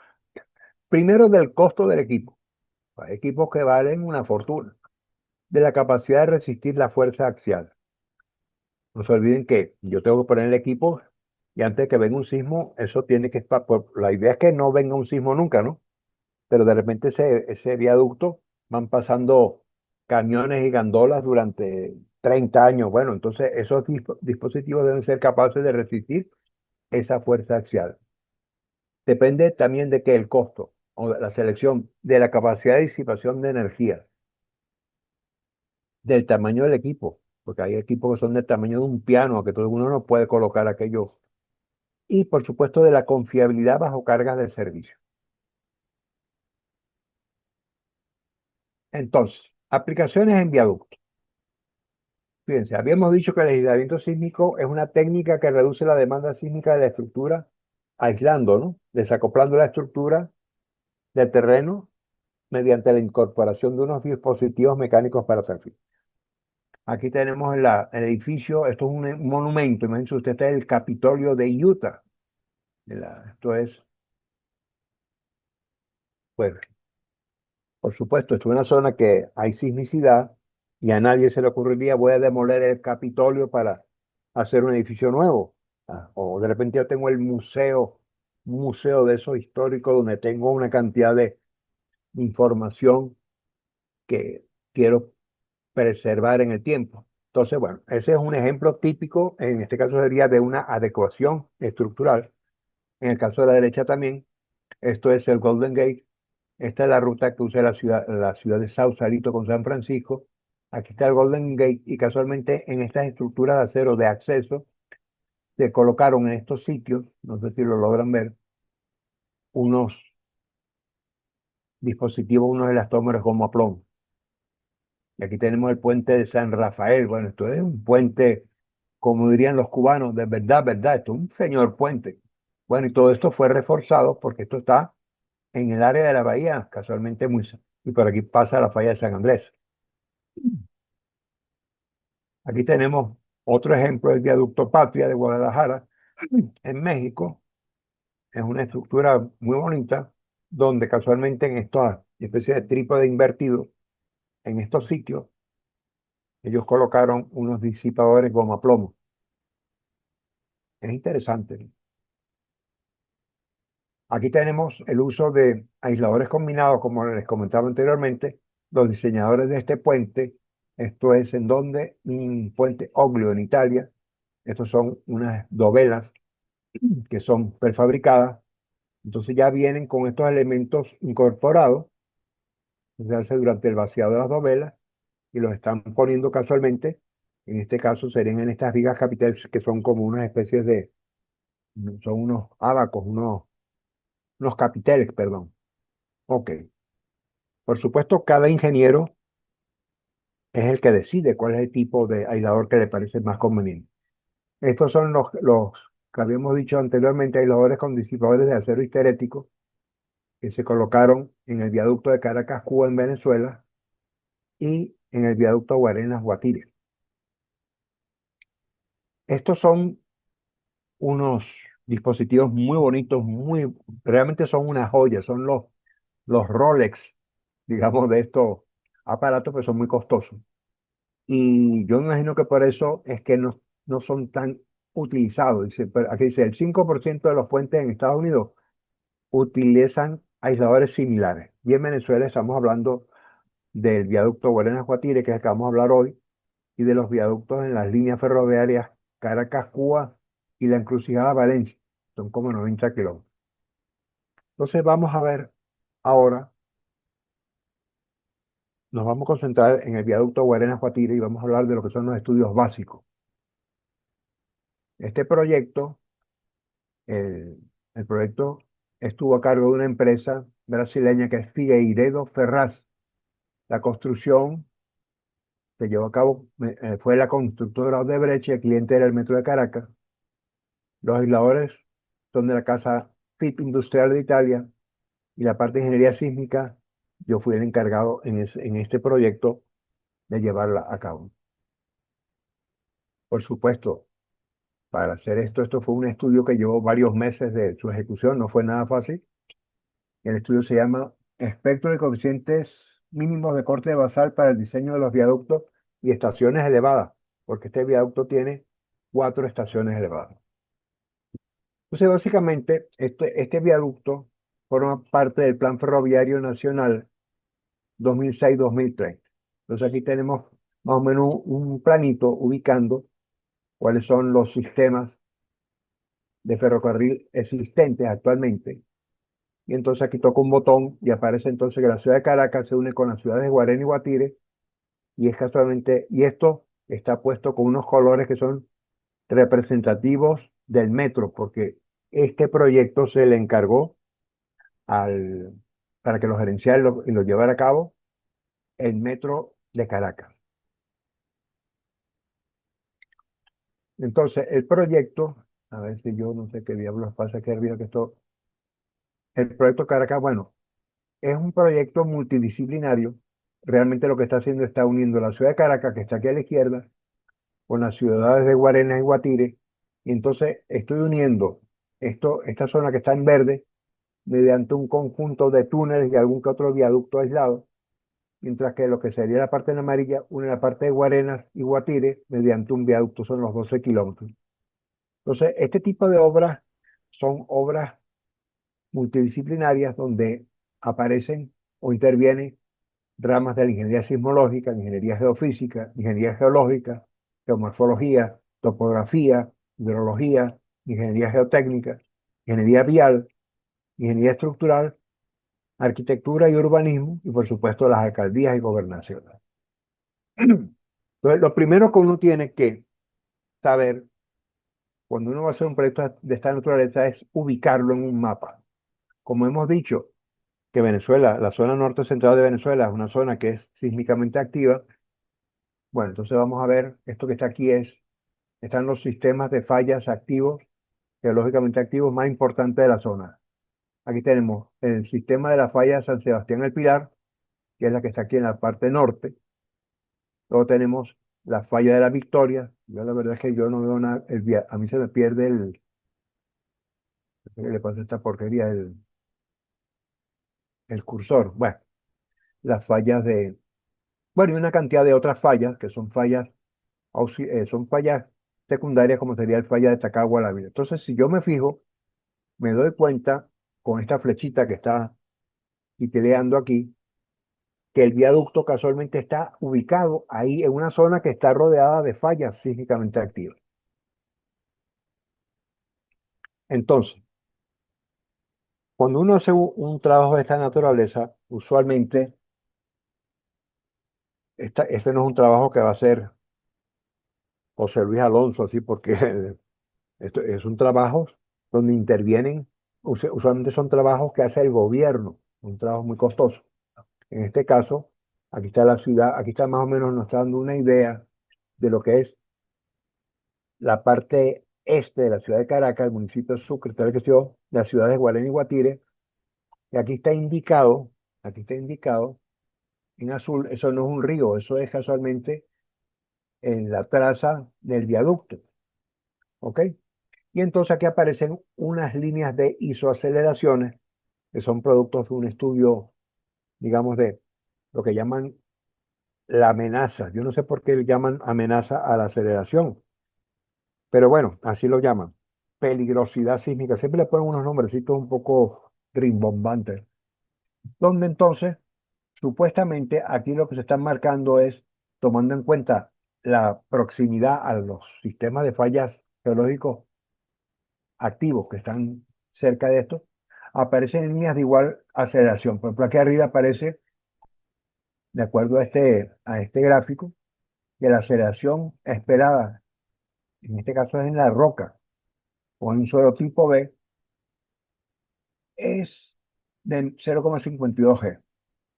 Primero del costo del equipo. Hay equipos que valen una fortuna. De la capacidad de resistir la fuerza axial. No se olviden que yo tengo que poner el equipo y antes de que venga un sismo, eso tiene que estar, la idea es que no venga un sismo nunca, ¿no? Pero de repente ese viaducto van pasando camiones y gandolas durante 30 años. Bueno, entonces esos dispositivos deben ser capaces de resistir esa fuerza axial. Depende también de que el costo o de la selección de la capacidad de disipación de energía, del tamaño del equipo, porque hay equipos que son del tamaño de un piano, que todo uno no puede colocar aquello, y por supuesto de la confiabilidad bajo cargas de servicio. Entonces, aplicaciones en viaducto. Fíjense, habíamos dicho que el aislamiento sísmico es una técnica que reduce la demanda sísmica de la estructura, aislando, ¿no? Desacoplando la estructura del terreno mediante la incorporación de unos dispositivos mecánicos para hacer fin. Aquí tenemos el edificio, esto es un monumento, imagínense usted, está en el Capitolio de Utah. Esto es, pues, por supuesto, esto es una zona que hay sismicidad y a nadie se le ocurriría voy a demoler el Capitolio para hacer un edificio nuevo. O de repente yo tengo el museo, un museo de esos históricos donde tengo una cantidad de información que quiero preservar en el tiempo. Entonces, bueno, ese es un ejemplo típico, en este caso sería de una adecuación estructural. En el caso de la derecha también, esto es el Golden Gate. Esta es la ruta que usa la ciudad de Sausalito con San Francisco. Aquí está el Golden Gate y casualmente en estas estructuras de acero de acceso se colocaron en estos sitios, no sé si lo logran ver, unos dispositivos, unos elastómeros como plomo. Y aquí tenemos el puente de San Rafael. Bueno, esto es un puente, como dirían los cubanos, de verdad, verdad, esto es un señor puente. Bueno, y todo esto fue reforzado porque esto está en el área de la bahía, casualmente y por aquí pasa la falla de San Andrés. Aquí tenemos otro ejemplo del viaducto Patria de Guadalajara, en México. Es una estructura muy bonita, donde casualmente en esta especie de trípode invertido, en estos sitios, ellos colocaron unos disipadores goma plomo. Es interesante. Aquí tenemos el uso de aisladores combinados, como les comentaba anteriormente, los diseñadores de este puente, esto es en donde un puente Oglio en Italia, estos son unas dovelas que son prefabricadas, entonces ya vienen con estos elementos incorporados, se hace durante el vaciado de las dovelas y los están poniendo casualmente, en este caso serían en estas vigas capitales que son como unas especies de, son unos abacos, unos capiteles, perdón. Ok. Por supuesto, cada ingeniero es el que decide cuál es el tipo de aislador que le parece más conveniente. Estos son los que habíamos dicho anteriormente, aisladores con disipadores de acero histerético. que se colocaron en el viaducto de Caracas, Cuba, en Venezuela, y en el viaducto Guarenas, Guatire. Estos son unos dispositivos muy bonitos, realmente son una joya, son los Rolex, digamos, de estos aparatos, que son muy costosos. Y yo me imagino que por eso es que no son tan utilizados. Aquí dice, el 5% de los puentes en Estados Unidos utilizan aisladores similares. Y en Venezuela estamos hablando del viaducto Guarenas-Guatire, que es el que vamos a hablar hoy, y de los viaductos en las líneas ferroviarias Caracas-Cuba y la encrucijada Valencia. Son como 90 kilómetros. Entonces vamos a ver ahora, nos vamos a concentrar en el viaducto Guarenas-Guatire y vamos a hablar de lo que son los estudios básicos. Este proyecto, el, el proyecto estuvo a cargo de una empresa brasileña que es Figueiredo Ferraz. La construcción se llevó a cabo, fue la constructora Odebrecht, y el cliente era el Metro de Caracas. Los aisladores son de la casa FIP Industrial de Italia, y la parte de ingeniería sísmica, yo fui el encargado en este proyecto de llevarla a cabo. Por supuesto, para hacer esto fue un estudio que llevó varios meses de su ejecución, no fue nada fácil. El estudio se llama Espectro de coeficientes mínimos de corte basal para el diseño de los viaductos y estaciones elevadas, porque este viaducto tiene 4 estaciones elevadas. Entonces, básicamente, este viaducto forma parte del Plan Ferroviario Nacional 2006-2030. Entonces, aquí tenemos más o menos un planito ubicando cuáles son los sistemas de ferrocarril existentes actualmente. Y entonces aquí toco un botón y aparece entonces que la ciudad de Caracas se une con las ciudades de Guarena y Guatire, y es casualmente, y esto está puesto con unos colores que son representativos del metro, porque este proyecto se le encargó al, para que lo gerenciara y lo llevara a cabo el metro de Caracas. Entonces, el proyecto, a ver si yo no sé qué diablos pasa aquí arriba, el proyecto Caracas, bueno, es un proyecto multidisciplinario. Realmente lo que está haciendo está uniendo la ciudad de Caracas, que está aquí a la izquierda, con las ciudades de Guarenas y Guatire, y entonces estoy uniendo esta zona que está en verde mediante un conjunto de túneles y algún que otro viaducto aislado, mientras que lo que sería la parte en amarilla une la parte de Guarenas y Guatire mediante un viaducto, son los 12 kilómetros. Entonces, este tipo de obras son obras multidisciplinarias donde aparecen o intervienen ramas de la ingeniería sismológica, ingeniería geofísica, ingeniería geológica, geomorfología, topografía, hidrología, ingeniería geotécnica, ingeniería vial, ingeniería estructural, arquitectura y urbanismo, y por supuesto las alcaldías y gobernaciones. Entonces, lo primero que uno tiene que saber cuando uno va a hacer un proyecto de esta naturaleza es ubicarlo en un mapa. Como hemos dicho, que Venezuela, la zona norte central de Venezuela es una zona que es sísmicamente activa. Bueno, entonces vamos a ver, esto que está aquí están los sistemas de fallas activos, geológicamente activos más importantes de la zona. Aquí tenemos el sistema de la falla de San Sebastián El Pilar, que es la que está aquí en la parte norte. Luego tenemos la falla de la Victoria. Yo la verdad es que yo no veo nada, a mí se me pierde ¿qué le pasa a esta porquería? El cursor. Bueno, las fallas bueno, y una cantidad de otras fallas, que son son fallas secundarias, como sería el falla de Tacagua, la vida. Entonces, si yo me fijo, me doy cuenta con esta flechita que está titeleando aquí, que el viaducto casualmente está ubicado ahí en una zona que está rodeada de fallas sísmicamente activas. Entonces, cuando uno hace un trabajo de esta naturaleza, usualmente, este no es un trabajo que va a hacer José Luis Alonso, así, porque esto es un trabajo donde intervienen, usualmente son trabajos que hace el gobierno, un trabajo muy costoso. En este caso, aquí está la ciudad, aquí está más o menos nos está dando una idea de lo que es la parte este de la ciudad de Caracas, el municipio de Sucre, tal que yo, las ciudades de Guarena y Guatire, Y aquí está indicado en azul, eso no es un río, eso es casualmente en la traza del viaducto, ¿ok? Y entonces aquí aparecen unas líneas de isoaceleraciones que son productos de un estudio, digamos, de lo que llaman la amenaza. Yo no sé por qué le llaman amenaza a la aceleración, pero bueno, así lo llaman. Peligrosidad sísmica. Siempre le ponen unos nombrecitos un poco rimbombantes. Donde entonces, supuestamente, aquí lo que se están marcando es, tomando en cuenta la proximidad a los sistemas de fallas geológicos activos que están cerca de esto, aparecen líneas de igual aceleración. Por ejemplo, aquí arriba aparece, de acuerdo a este gráfico, que la aceleración esperada, en este caso es en la roca o en un suelo tipo B, es de 0,52 G.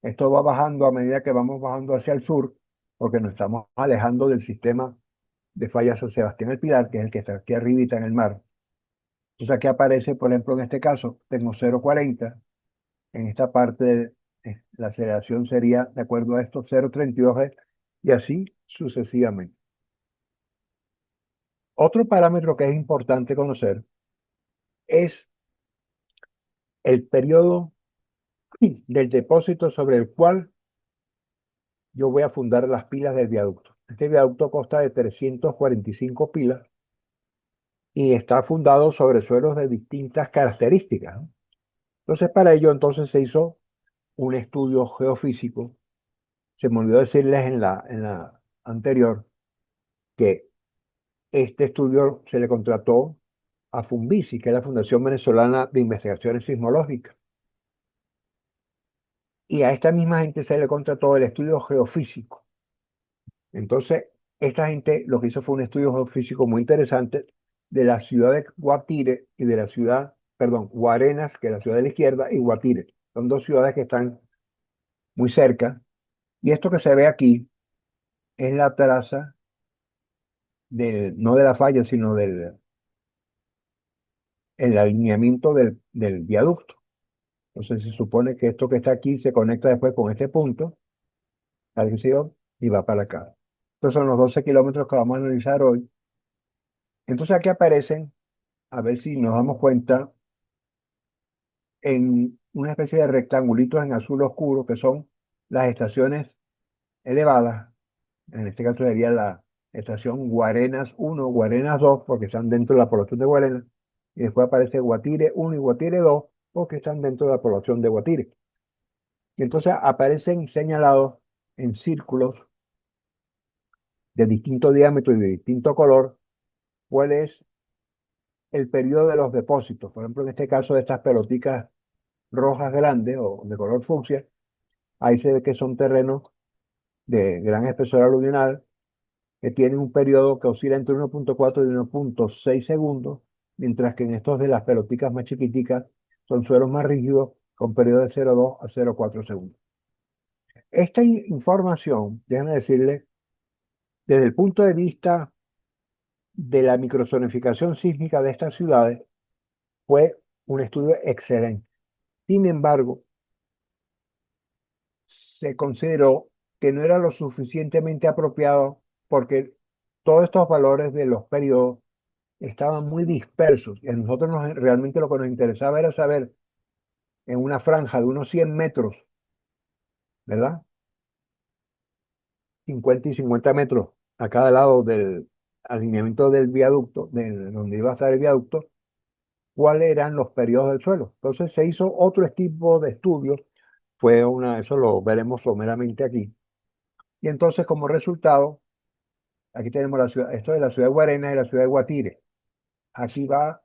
Esto va bajando a medida que vamos bajando hacia el sur, porque nos estamos alejando del sistema de fallas San Sebastián el Pilar, que es el que está aquí arribita en el mar. Entonces aquí aparece, por ejemplo, en este caso, tengo 0,40. En esta parte la aceleración sería, de acuerdo a esto, 0,32 G y así sucesivamente. Otro parámetro que es importante conocer es el periodo del depósito sobre el cual yo voy a fundar las pilas del viaducto. Este viaducto consta de 345 pilas y está fundado sobre suelos de distintas características, ¿no? Entonces, para ello, entonces se hizo un estudio geofísico. Se me olvidó decirles en la anterior que este estudio se le contrató a Funvisi, que es la Fundación Venezolana de Investigaciones Sismológicas. Y a esta misma gente se le contrató el estudio geofísico. Entonces, esta gente lo que hizo fue un estudio geofísico muy interesante de la ciudad de Guatire y de la ciudad, perdón, Guarenas, que es la ciudad de la izquierda, y Guatire. Son dos ciudades que están muy cerca. Y esto que se ve aquí es la traza no de la falla, sino del el alineamiento del viaducto. Entonces se supone que esto que está aquí se conecta después con este punto, tal que se yo, y va para acá. Estos son los 12 kilómetros que vamos a analizar hoy. Entonces aquí aparecen, a ver si nos damos cuenta, en una especie de rectangulitos en azul oscuro, que son las estaciones elevadas. En este caso sería la estación Guarenas 1, Guarenas 2, porque están dentro de la población de Guarenas. Y después aparece Guatire 1 y Guatire 2, porque están dentro de la población de Guatire. Y entonces aparecen señalados en círculos de distinto diámetro y de distinto color cuál es el periodo de los depósitos. Por ejemplo, en este caso de estas peloticas rojas grandes o de color fucsia, ahí se ve que son terrenos de gran espesor aluvional que tienen un periodo que oscila entre 1,4 y 1,6 segundos, mientras que en estos de las peloticas más chiquiticas son suelos más rígidos con periodo de 0,2 a 0,4 segundos. Esta información, déjenme decirle, desde el punto de vista de la microzonificación sísmica de estas ciudades, fue un estudio excelente. Sin embargo, se consideró que no era lo suficientemente apropiado porque todos estos valores de los periodos estaban muy dispersos y a nosotros realmente lo que nos interesaba era saber en una franja de unos 100 metros, ¿verdad? 50 y 50 metros a cada lado del alineamiento del viaducto, de donde iba a estar el viaducto, cuáles eran los periodos del suelo. Entonces se hizo otro tipo de estudio, eso lo veremos someramente aquí. Y entonces como resultado, aquí tenemos la ciudad, esto es la ciudad de Guarena y la ciudad de Guatire. Aquí va,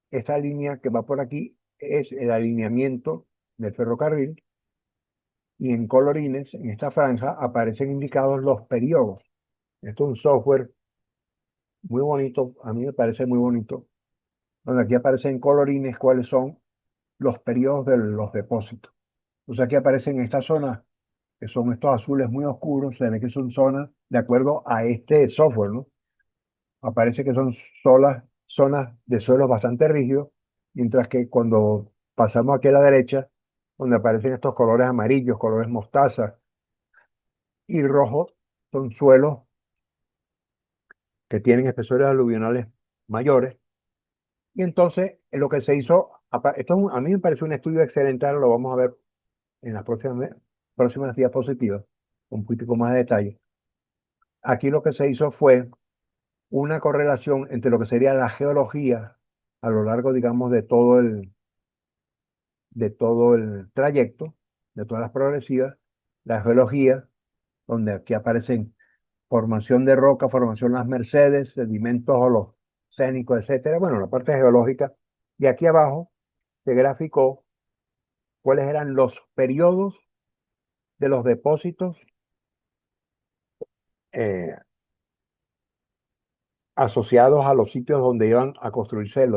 esta línea que va por aquí es el alineamiento del ferrocarril y en colorines, en esta franja, aparecen indicados los periodos. Esto es un software muy bonito, a mí me parece muy bonito, donde aquí aparecen colorines cuáles son los periodos de los depósitos. Entonces aquí aparecen estas zonas, que son estos azules muy oscuros, se ve que son zonas de acuerdo a este software, ¿no? Aparece que son zonas de suelos bastante rígidos, mientras que cuando pasamos aquí a la derecha, donde aparecen estos colores amarillos, colores mostaza y rojos, son suelos que tienen espesores aluvionales mayores. Y entonces lo que se hizo, a mí me parece un estudio excelente, ahora lo vamos a ver en las próximas diapositivas, con un poquitico más de detalle. Aquí lo que se hizo fue una correlación entre lo que sería la geología a lo largo, digamos, de todo el trayecto, de todas las progresivas, la geología, donde aquí aparecen formación de roca, formación de las Mercedes, sedimentos holocénicos, etcétera. Bueno, la parte geológica. Y aquí abajo se graficó cuáles eran los periodos de los depósitos eh, asociados a los sitios donde iban a construirse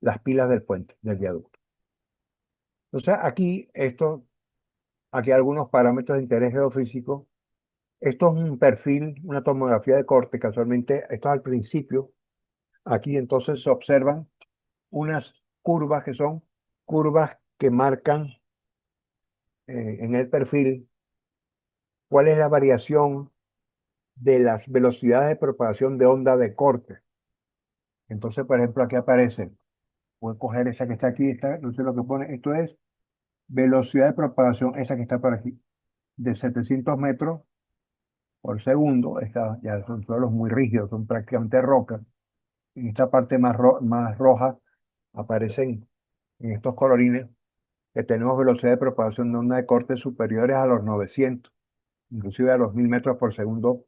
las pilas del puente, del viaducto. Entonces, aquí hay algunos parámetros de interés geofísico. Esto es un perfil, una tomografía de corte, casualmente, esto es al principio. Aquí entonces se observan unas curvas que son curvas que marcan en el perfil cuál es la variación de las velocidades de propagación de onda de corte. Entonces, por ejemplo, aquí aparece, voy a coger esa que está aquí, no sé lo que pone, esto es velocidad de propagación, esa que está por aquí, de 700 metros por segundo. Ya son suelos muy rígidos, son prácticamente rocas. En esta parte más roja aparecen en estos colorines que tenemos velocidad de propagación de onda de corte superiores a los 900, inclusive a los 1000 metros por segundo,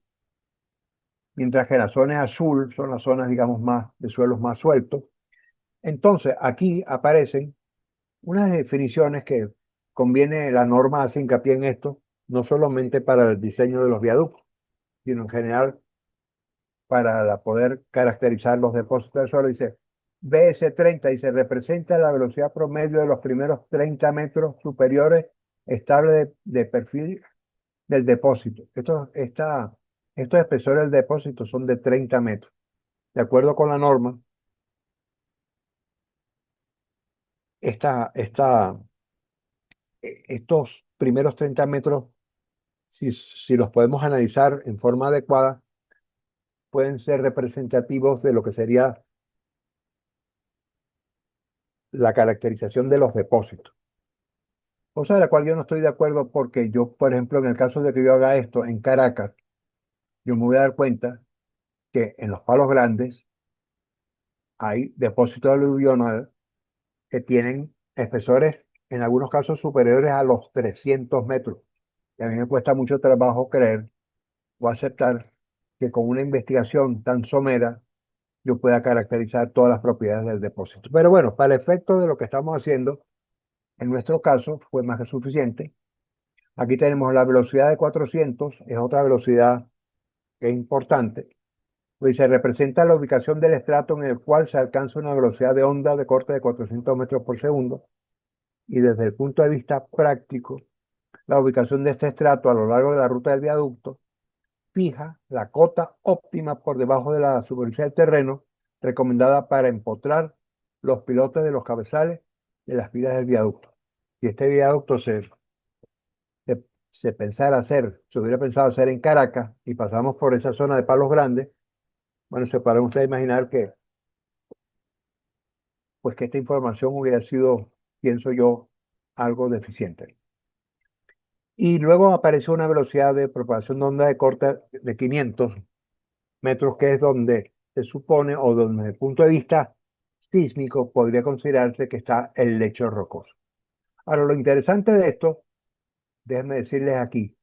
mientras que la zona azul son las zonas, digamos, más de suelos más sueltos. Entonces, aquí aparecen unas definiciones que conviene, la norma hace hincapié en esto, no solamente para el diseño de los viaductos, sino en general para poder caracterizar los depósitos de suelo. Dice, BS30 y se representa la velocidad promedio de los primeros 30 metros superiores estable de perfil del depósito. Estos espesores del depósito son de 30 metros. De acuerdo con la norma, estos primeros 30 metros, si los podemos analizar en forma adecuada, pueden ser representativos de lo que sería la caracterización de los depósitos. Cosa de la cual yo no estoy de acuerdo porque yo, por ejemplo, en el caso de que yo haga esto en Caracas, yo me voy a dar cuenta que en los Palos Grandes hay depósitos aluvionales que tienen espesores, en algunos casos superiores a los 300 metros. Y a mí me cuesta mucho trabajo creer o aceptar que con una investigación tan somera yo pueda caracterizar todas las propiedades del depósito. Pero bueno, para el efecto de lo que estamos haciendo, en nuestro caso fue más que suficiente. Aquí tenemos la velocidad de 400, es otra velocidad que es importante, pues se representa la ubicación del estrato en el cual se alcanza una velocidad de onda de corte de 400 metros por segundo. Y desde el punto de vista práctico, la ubicación de este estrato a lo largo de la ruta del viaducto fija la cota óptima por debajo de la superficie del terreno recomendada para empotrar los pilotes de los cabezales de las pilas del viaducto. Si este viaducto se, se hubiera pensado hacer en Caracas y pasamos por esa zona de Palos Grandes, bueno, se podrán ustedes imaginar pues que esta información hubiera sido, pienso yo, algo deficiente. Y luego apareció una velocidad de propagación de onda de corte de 500 metros, que es donde se supone, o donde desde el punto de vista sísmico podría considerarse que está el lecho rocoso. Ahora, lo interesante de esto, déjenme decirles aquí,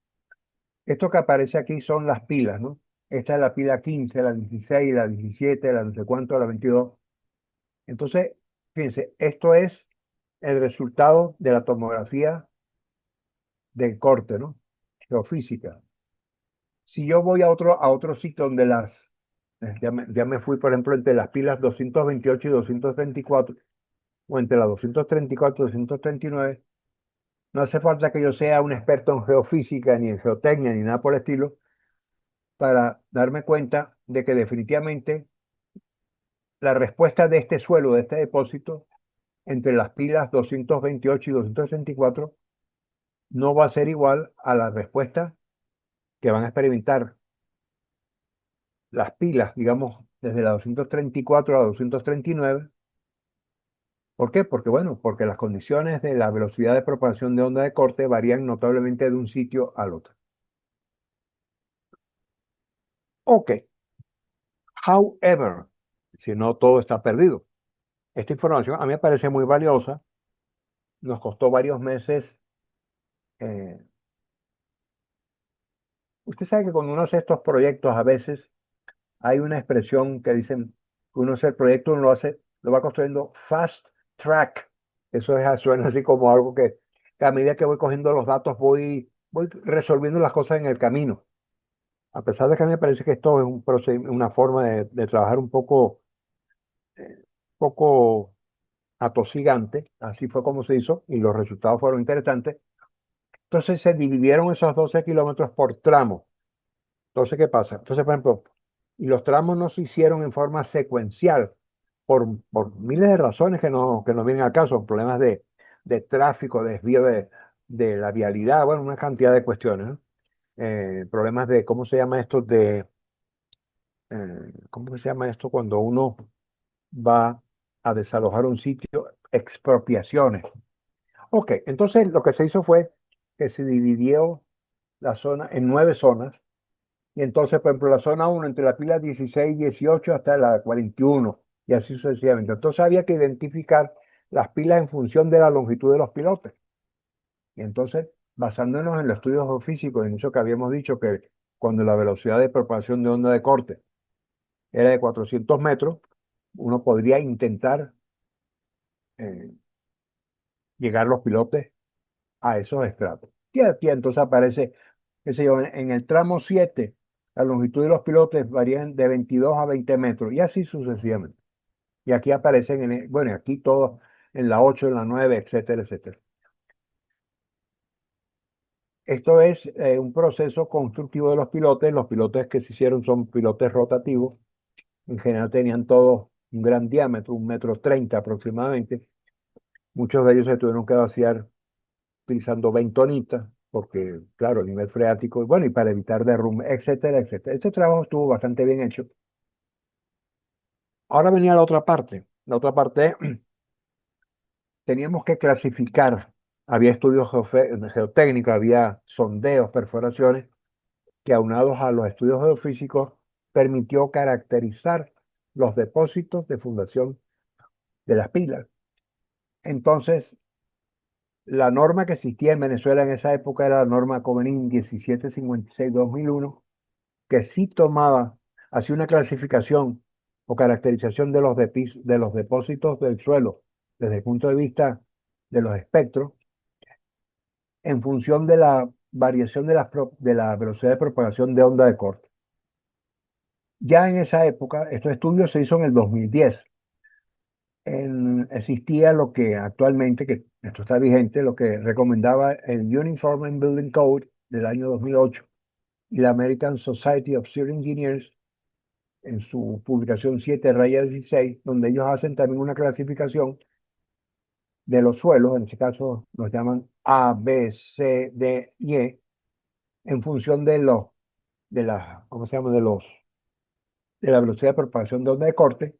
esto que aparece aquí son las pilas, ¿no? Esta es la pila 15, la 16, la 17, la no sé cuánto, la 22. Entonces, fíjense, esto es el resultado de la tomografía del corte, ¿no? Geofísica. Si yo voy a otro sitio donde ya me fui, por ejemplo, entre las pilas 228 y 234, o entre las 234 y 239, no hace falta que yo sea un experto en geofísica, ni en geotecnia, ni nada por el estilo, para darme cuenta de que definitivamente la respuesta de este suelo, de este depósito, entre las pilas 228 y 264 no va a ser igual a la respuesta que van a experimentar las pilas, digamos, desde la 234 a la 239. ¿Por qué? Porque, bueno, porque las condiciones de la velocidad de propagación de onda de corte varían notablemente de un sitio al otro. Ok, however, si no todo está perdido. Esta información a mí me parece muy valiosa. Nos costó varios meses. eh, Usted sabe que cuando uno hace estos proyectos, a veces hay una expresión que dicen que uno hace el proyecto, uno lo hace, lo va construyendo fast track. Eso suena así como algo que a medida que voy cogiendo los datos voy resolviendo las cosas en el camino. A pesar de que a mí me parece que esto es una forma de trabajar un poco atosigante, así fue como se hizo y los resultados fueron interesantes. Entonces se dividieron esos 12 kilómetros por tramos. Entonces, ¿qué pasa? Entonces, por ejemplo, y los tramos no se hicieron en forma secuencial por miles de razones que no vienen al caso, problemas de tráfico, desvío de la vialidad, bueno, una cantidad de cuestiones, ¿no? Problemas de, ¿cómo se llama esto? ¿Cómo se llama esto cuando uno va a desalojar un sitio? Expropiaciones. Ok, entonces lo que se hizo fue que se dividió la zona en 9 zonas. Y entonces, por ejemplo, la zona uno entre la pila 16 18 hasta la 41 y así sucesivamente. Entonces había que identificar las pilas en función de la longitud de los pilotes. Y entonces, basándonos en los estudios geofísicos, en eso que habíamos dicho que cuando la velocidad de propagación de onda de corte era de 400 metros, uno podría intentar eh, llegar los pilotes a esos estratos. Y aquí entonces aparece, qué sé yo, en el tramo 7 la longitud de los pilotes varían de 22 a 20 metros y así sucesivamente. Y aquí aparecen, bueno, aquí todos en la 8 en la 9 etcétera, etcétera. Esto es un proceso constructivo de los pilotes. Los pilotes que se hicieron son pilotes rotativos. En general tenían todos un gran diámetro, 1,30 m aproximadamente. Muchos de ellos se tuvieron que vaciar utilizando bentonitas, porque, claro, el nivel freático, y bueno, y para evitar derrumbe, etcétera, etcétera. Este trabajo estuvo bastante bien hecho. Ahora venía la otra parte. La otra parte, teníamos que clasificar. Había estudios geotécnicos, había sondeos, perforaciones, que aunados a los estudios geofísicos, permitió caracterizar los depósitos de fundación de las pilas. Entonces, la norma que existía en Venezuela en esa época era la norma Covenin 1756-2001, que sí tomaba, hacía una clasificación o caracterización de los depósitos del suelo desde el punto de vista de los espectros en función de la variación de la velocidad de propagación de onda de corte. Ya en esa época, estos estudios se hizo en el 2010. Existía lo que actualmente, que esto está vigente, lo que recomendaba el Uniform Building Code del año 2008 y la American Society of Civil Engineers en su publicación 7-16, donde ellos hacen también una clasificación de los suelos, en este caso los llaman A, B, C, D y E, en función ¿cómo se llama? De la velocidad de propagación de onda de corte.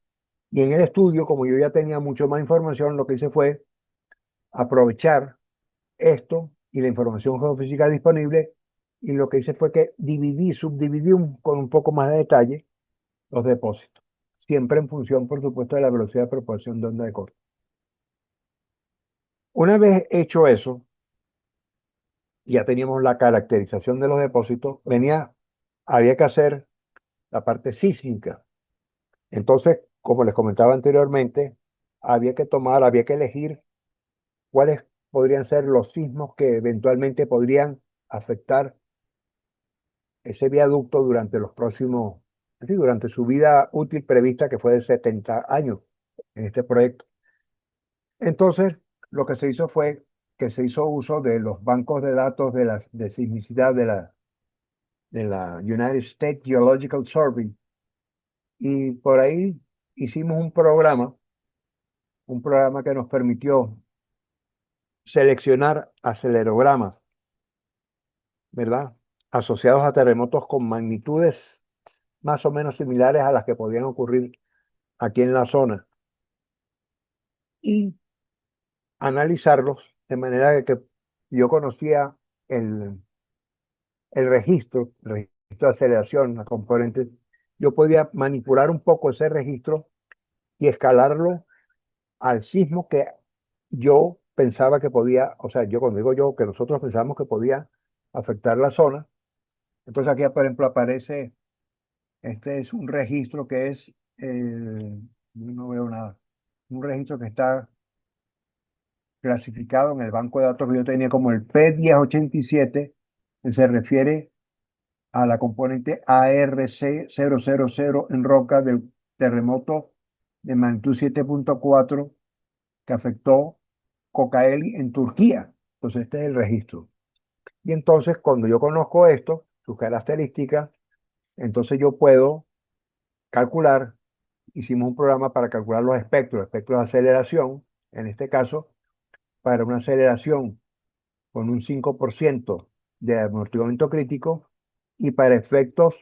Y en el estudio, como yo ya tenía mucho más información, lo que hice fue aprovechar esto y la información geofísica disponible, y lo que hice fue que subdividí con un poco más de detalle los depósitos, siempre en función, por supuesto, de la velocidad de propagación de onda de corte. Una vez hecho eso, ya teníamos la caracterización de los depósitos, había que hacer la parte sísmica. Entonces, como les comentaba anteriormente, había que elegir cuáles podrían ser los sismos que eventualmente podrían afectar ese viaducto durante sí, durante su vida útil prevista, que fue de 70 años en este proyecto. Entonces, lo que se hizo fue que se hizo uso de los bancos de datos de sismicidad de la United States Geological Survey, y por ahí hicimos un programa un programa que nos permitió seleccionar acelerogramas, ¿verdad? Asociados a terremotos con magnitudes más o menos similares a las que podían ocurrir aquí en la zona y analizarlos de manera de que yo conocía el, el registro de aceleración, las componentes. Yo podía manipular un poco ese registro y escalarlo al sismo que yo pensaba que podía, o sea, yo cuando digo yo, que nosotros pensamos que podía afectar la zona. Entonces aquí, por ejemplo, aparece, este es un registro que es, no veo nada, un registro que está clasificado en el banco de datos que yo tenía como el P1087, que se refiere a la componente ARC000 en roca del terremoto de magnitud 7.4 que afectó Kocaeli en Turquía. Entonces, este es el registro. Y entonces, cuando yo conozco esto, sus características, entonces yo puedo calcular, hicimos un programa para calcular los espectros de aceleración, en este caso, para una aceleración con un 5% de amortiguamiento crítico y para efectos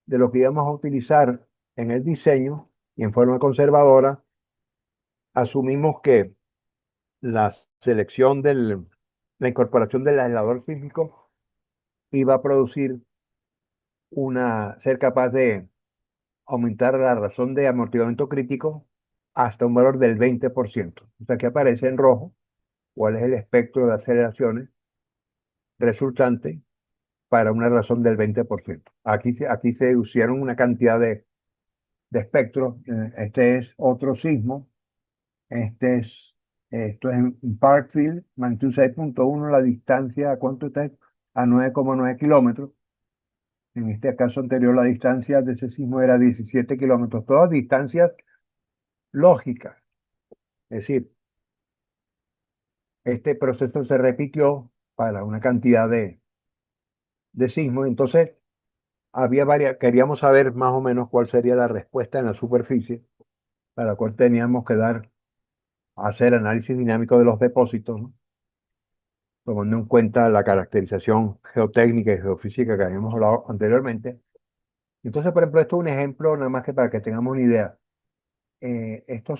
de lo que íbamos a utilizar en el diseño y en forma conservadora, asumimos que la selección la incorporación del aislador físico iba a producir ser capaz de aumentar la razón de amortiguamiento crítico hasta un valor del 20%. O sea, que aparece en rojo cuál es el espectro de aceleraciones resultante para una razón del 20%. Aquí se usaron una cantidad de espectros. Este es otro sismo. Esto es en Parkfield, magnitud 6.1, la distancia, ¿a cuánto está? A 9,9 kilómetros. En este caso anterior, la distancia de ese sismo era 17 kilómetros, todas distancias lógicas. Es decir, este proceso se repitió para una cantidad de sismos. Entonces, queríamos saber más o menos cuál sería la respuesta en la superficie, para la cual teníamos que hacer análisis dinámico de los depósitos, ¿no? Tomando en cuenta la caracterización geotécnica y geofísica que habíamos hablado anteriormente. Entonces, por ejemplo, esto es un ejemplo, nada más que para que tengamos una idea. Esto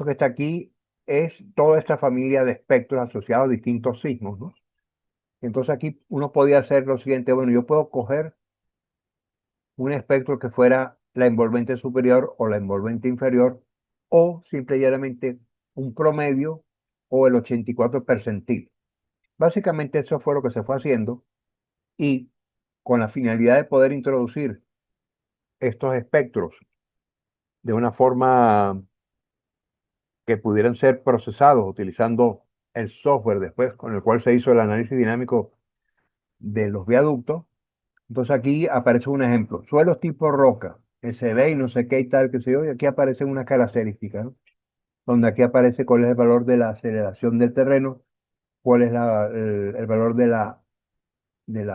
que está aquí es toda esta familia de espectros asociados a distintos sismos, ¿no? Entonces aquí uno podía hacer lo siguiente, bueno, yo puedo coger un espectro que fuera la envolvente superior o la envolvente inferior, o simplemente un promedio o el 84 percentil. Básicamente eso fue lo que se fue haciendo y con la finalidad de poder introducir estos espectros de una forma que pudieran ser procesados utilizando el software después con el cual se hizo el análisis dinámico de los viaductos. Entonces aquí aparece un ejemplo, suelos tipo roca, SB y no sé qué y tal, que sé yo, y aquí aparecen unas características, ¿no? Donde aquí aparece cuál es el valor de la aceleración del terreno, cuál es el valor de la, de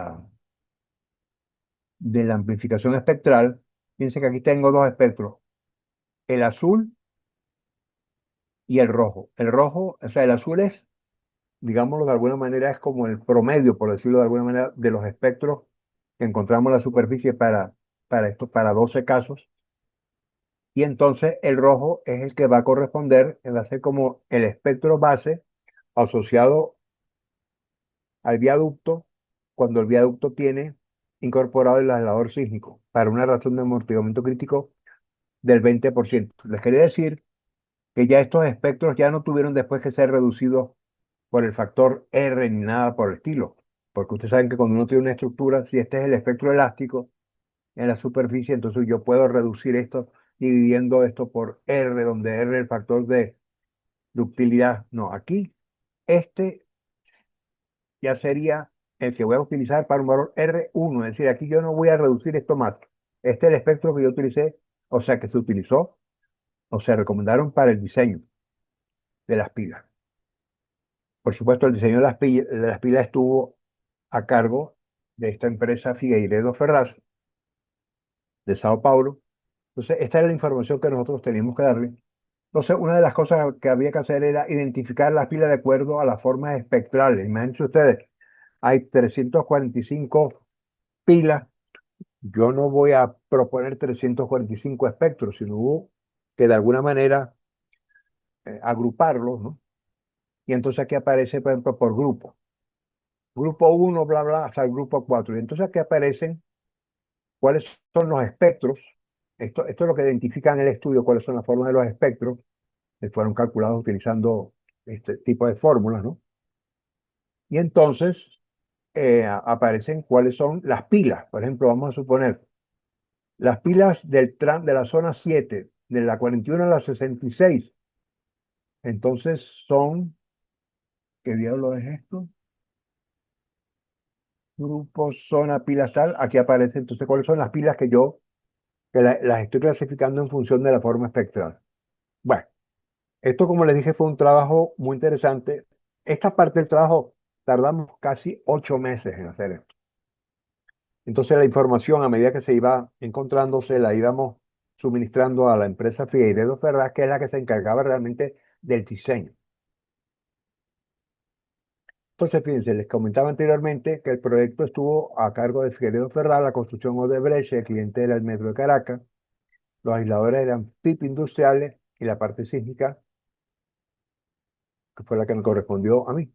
la amplificación espectral. Fíjense que aquí tengo dos espectros, el azul y el rojo. El rojo, o sea, el azul es, digámoslo de alguna manera, es como el promedio, por decirlo de alguna manera, de los espectros que encontramos en la superficie para 12 casos. Y entonces el rojo es el que va a corresponder, va a ser como el espectro base asociado al viaducto, cuando el viaducto tiene incorporado el aislador sísmico para una razón de amortiguamiento crítico del 20%. Les quería decir que ya estos espectros ya no tuvieron después que ser reducidos por el factor R ni nada por el estilo, porque ustedes saben que cuando uno tiene una estructura, si este es el espectro elástico en la superficie, entonces yo puedo reducir esto dividiendo esto por R, donde R es el factor de ductilidad. No, aquí este ya sería el que voy a utilizar para un valor R1, es decir, aquí yo no voy a reducir esto más. Este es el espectro que yo utilicé, o sea, que se utilizó o se recomendaron para el diseño de las pilas. Por supuesto, el diseño de las pilas estuvo a cargo de esta empresa Figueiredo Ferraz de Sao Paulo. Entonces, esta era la información que nosotros teníamos que darle. Entonces, una de las cosas que había que hacer era identificar las pilas de acuerdo a las formas espectrales. Imagínense ustedes, hay 345 pilas. Yo no voy a proponer 345 espectros, sino hubo que de alguna manera agruparlos, ¿no? Y entonces aquí aparece, por ejemplo, por grupo. Grupo uno bla, bla, hasta el grupo 4. Y entonces aquí aparecen cuáles son los espectros. Esto es lo que identifica en el estudio, cuáles son las formas de los espectros, que fueron calculados utilizando este tipo de fórmulas, ¿no? Y entonces aparecen cuáles son las pilas. Por ejemplo, vamos a suponer las pilas de la zona 7 de la 41 a la 66. Entonces son, ¿qué diablo es esto? Grupo, zona, pilas tal. Aquí aparece entonces cuáles son las pilas que las estoy clasificando en función de la forma espectral. Bueno, esto como les dije fue un trabajo muy interesante. Esta parte del trabajo tardamos casi 8 meses en hacer esto. Entonces la información a medida que se iba encontrándose la íbamos suministrando a la empresa Figueiredo Ferraz, que es la que se encargaba realmente del diseño. Entonces, fíjense, les comentaba anteriormente que el proyecto estuvo a cargo de Figueiredo Ferraz, la construcción Odebrecht, el cliente era el Metro de Caracas, los aisladores eran PIP industriales y la parte sísmica, que fue la que me correspondió a mí.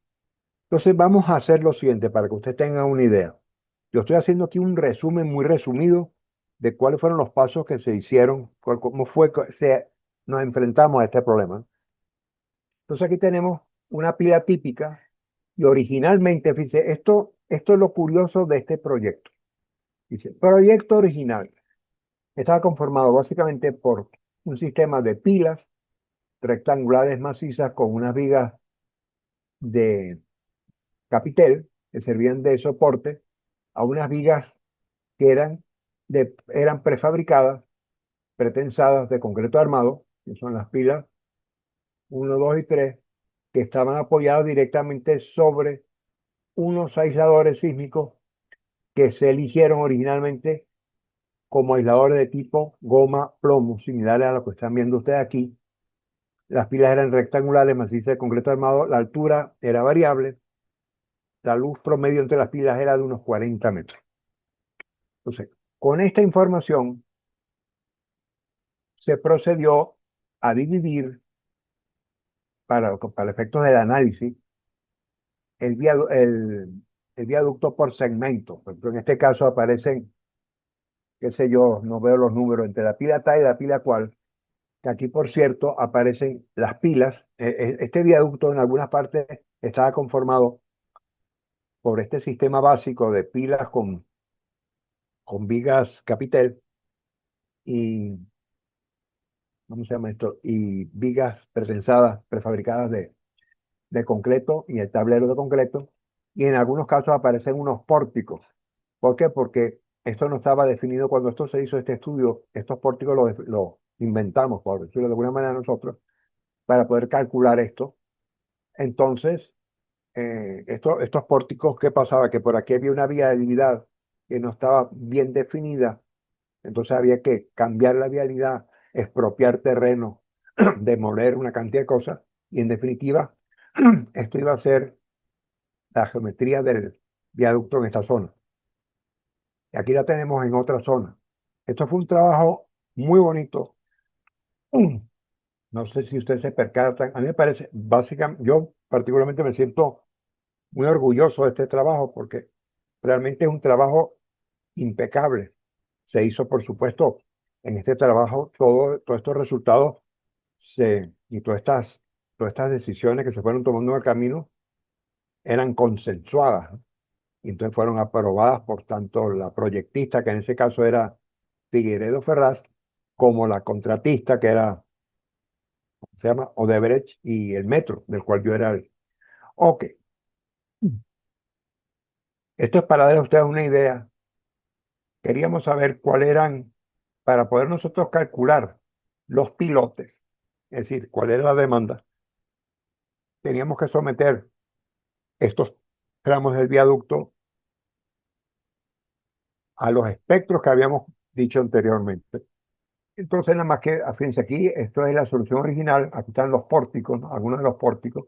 Entonces, vamos a hacer lo siguiente para que usted tenga una idea. Yo estoy haciendo aquí un resumen muy resumido de cuáles fueron los pasos que se hicieron, cómo fue que nos enfrentamos a este problema. Entonces, aquí tenemos una pila típica y originalmente, fíjense, esto es lo curioso de este proyecto. Dice, proyecto original. Estaba conformado básicamente por un sistema de pilas rectangulares macizas con unas vigas de capitel que servían de soporte a unas vigas que eran prefabricadas, pretensadas de concreto armado, que son las pilas uno 2 y 3 que estaban apoyadas directamente sobre unos aisladores sísmicos que se eligieron originalmente como aisladores de tipo goma plomo, similares a lo que están viendo ustedes aquí. Las pilas eran rectangulares, macizas de concreto armado, la altura era variable, la luz promedio entre las pilas era de unos 40 metros. Entonces, con esta información se procedió a dividir, para efectos del análisis, el, viadu- el viaducto por segmento. Por ejemplo, en este caso aparecen, qué sé yo, no veo los números, entre la pila tal y la pila cual, que aquí, por cierto, aparecen las pilas. Este viaducto en algunas partes estaba conformado por este sistema básico de pilas con vigas capitel y, ¿cómo se llama esto? Y vigas pretensadas, prefabricadas de concreto y el tablero de concreto. Y en algunos casos aparecen unos pórticos. ¿Por qué? Porque esto no estaba definido cuando esto se hizo, este estudio. Estos pórticos los inventamos, por decirlo de alguna manera, nosotros, para poder calcular esto. Entonces, estos pórticos, ¿qué pasaba? Que por aquí había una vialidad que no estaba bien definida, entonces había que cambiar la vialidad, expropiar terreno, demoler una cantidad de cosas, y en definitiva, esto iba a ser la geometría del viaducto en esta zona. Y aquí la tenemos en otra zona. Esto fue un trabajo muy bonito. No sé si ustedes se percatan, a mí me parece, básicamente, yo particularmente me siento muy orgulloso de este trabajo porque realmente es un trabajo impecable. Se hizo, por supuesto, en este trabajo, todos estos resultados y todas estas decisiones que se fueron tomando en el camino eran consensuadas, ¿no? Y entonces fueron aprobadas por tanto la proyectista, que en ese caso era Figueiredo Ferraz, como la contratista, que era, se llama Odebrecht, y el metro, del cual yo era el. Ok, esto es para dar a ustedes una idea. Queríamos saber cuáles eran, para poder nosotros calcular los pilotes, es decir, cuál era la demanda. Teníamos que someter estos tramos del viaducto a los espectros que habíamos dicho anteriormente. Entonces, nada más que, fíjense aquí, esto es la solución original. Aquí están los pórticos, ¿no? Algunos de los pórticos.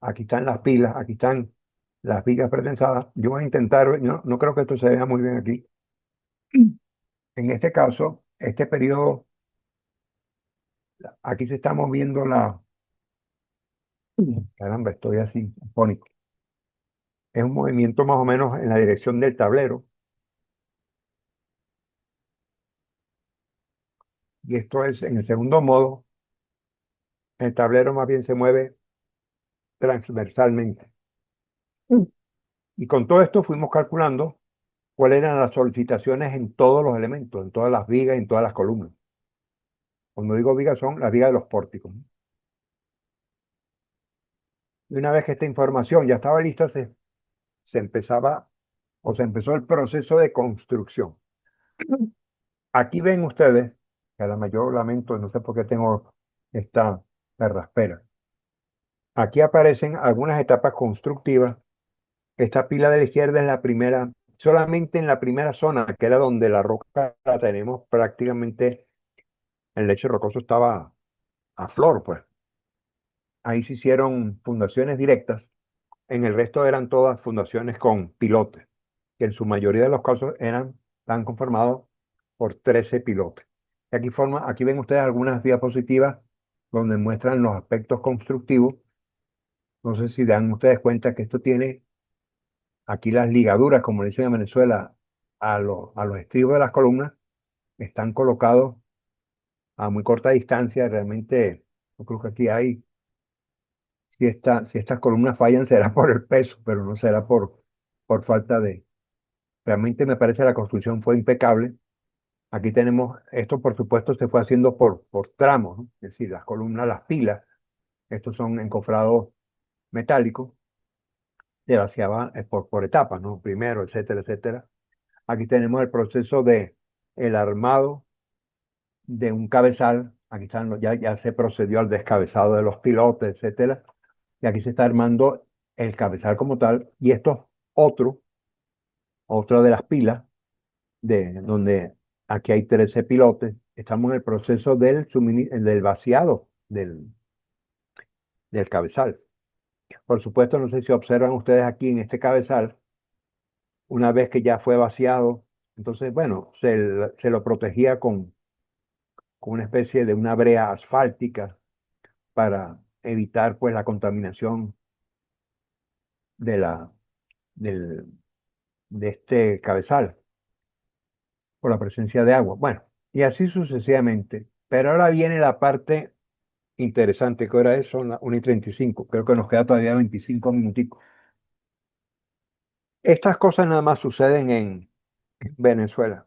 Aquí están las pilas, aquí están las vigas pretensadas. Yo voy a intentar, no creo que esto se vea muy bien aquí. En este caso, este periodo, aquí se está moviendo caramba, estoy así, fónico. Es un movimiento más o menos en la dirección del tablero. Y esto es en el segundo modo, el tablero más bien se mueve transversalmente. Y con todo esto fuimos calculando cuáles eran las solicitaciones en todos los elementos, en todas las vigas, en todas las columnas. Cuando digo vigas son las vigas de los pórticos. Y una vez que esta información ya estaba lista, se empezaba o se empezó el proceso de construcción. Aquí ven ustedes, que a la mayor lamento, no sé por qué tengo esta carraspera. Aquí aparecen algunas etapas constructivas. Esta pila de la izquierda es la primera, solamente en la primera zona, que era donde la roca la tenemos prácticamente, el lecho rocoso estaba a flor, pues. Ahí se hicieron fundaciones directas. En el resto eran todas fundaciones con pilotes, que en su mayoría de los casos están conformados por 13 pilotes. Y aquí ven ustedes algunas diapositivas donde muestran los aspectos constructivos. No sé si dan ustedes cuenta que esto tiene aquí las ligaduras, como le dicen en Venezuela, a los estribos de las columnas, están colocados a muy corta distancia. Realmente, yo creo que aquí hay, si estas columnas fallan, será por el peso, pero no será por falta de. Realmente me parece que la construcción fue impecable. Aquí tenemos, esto por supuesto se fue haciendo por tramos, ¿no? Es decir, las columnas, las pilas, estos son encofrados metálicos, se vaciaba por etapas, ¿no? Primero, etcétera, etcétera. Aquí tenemos el proceso de el armado de un cabezal. Aquí están, ya se procedió al descabezado de los pilotes, etcétera. Y aquí se está armando el cabezal como tal. Y esto es otro de las pilas donde aquí hay 13 pilotes. Estamos en el proceso del vaciado del cabezal. Por supuesto, no sé si observan ustedes aquí en este cabezal, una vez que ya fue vaciado, entonces, bueno, se lo protegía con una especie de una brea asfáltica para evitar pues la contaminación de, la, del, de este cabezal por la presencia de agua. Bueno, y así sucesivamente. Pero ahora viene la parte interesante. ¿Qué hora es? Son las 1:35. Creo que nos queda todavía 25 minuticos. Estas cosas nada más suceden en Venezuela.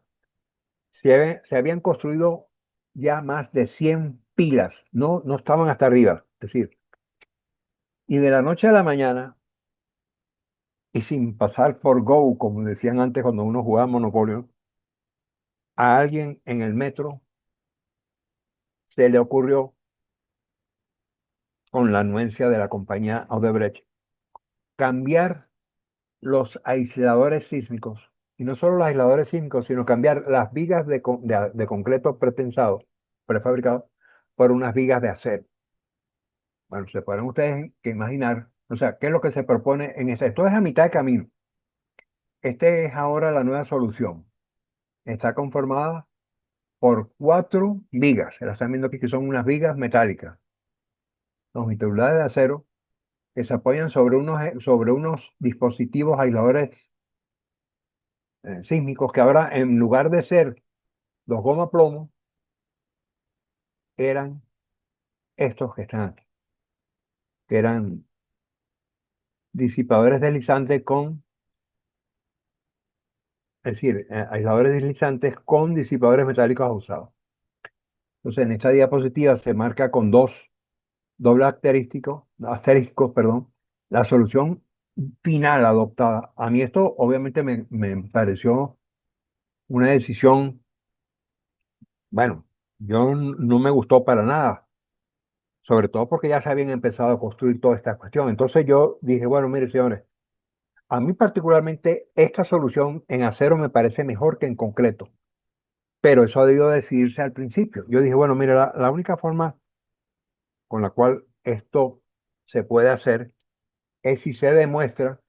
Se habían construido ya más de 100 pilas, no estaban hasta arriba, es decir, y de la noche a la mañana, y sin pasar por go, como decían antes cuando uno jugaba Monopolio, a alguien en el metro se le ocurrió, con la anuencia de la compañía Odebrecht, cambiar los aisladores sísmicos, y no solo los aisladores sísmicos, sino cambiar las vigas de concreto pretensado, prefabricado, por unas vigas de acero. Bueno, se pueden ustedes que imaginar, o sea, ¿qué es lo que se propone en esta? Esto es a mitad de camino. Este es ahora la nueva solución. Está conformada por 4 vigas. Se las están viendo aquí que son unas vigas metálicas, longitudinales de acero, que se apoyan sobre unos dispositivos aisladores sísmicos que ahora, en lugar de ser los goma plomo, eran estos que están aquí, que eran disipadores deslizantes es decir, aisladores deslizantes con disipadores metálicos usados. Entonces, en esta diapositiva se marca con dos doble asteriscos, perdón, la solución final adoptada. A mí esto obviamente me pareció una decisión, bueno, no me gustó para nada, sobre todo porque ya se habían empezado a construir toda esta cuestión. Entonces yo dije, bueno, mire, señores, a mí particularmente esta solución en acero me parece mejor que en concreto. pero eso ha debido decidirse al principio. Yo dije, bueno, mira, la única forma con la cual esto se puede hacer es si se demuestra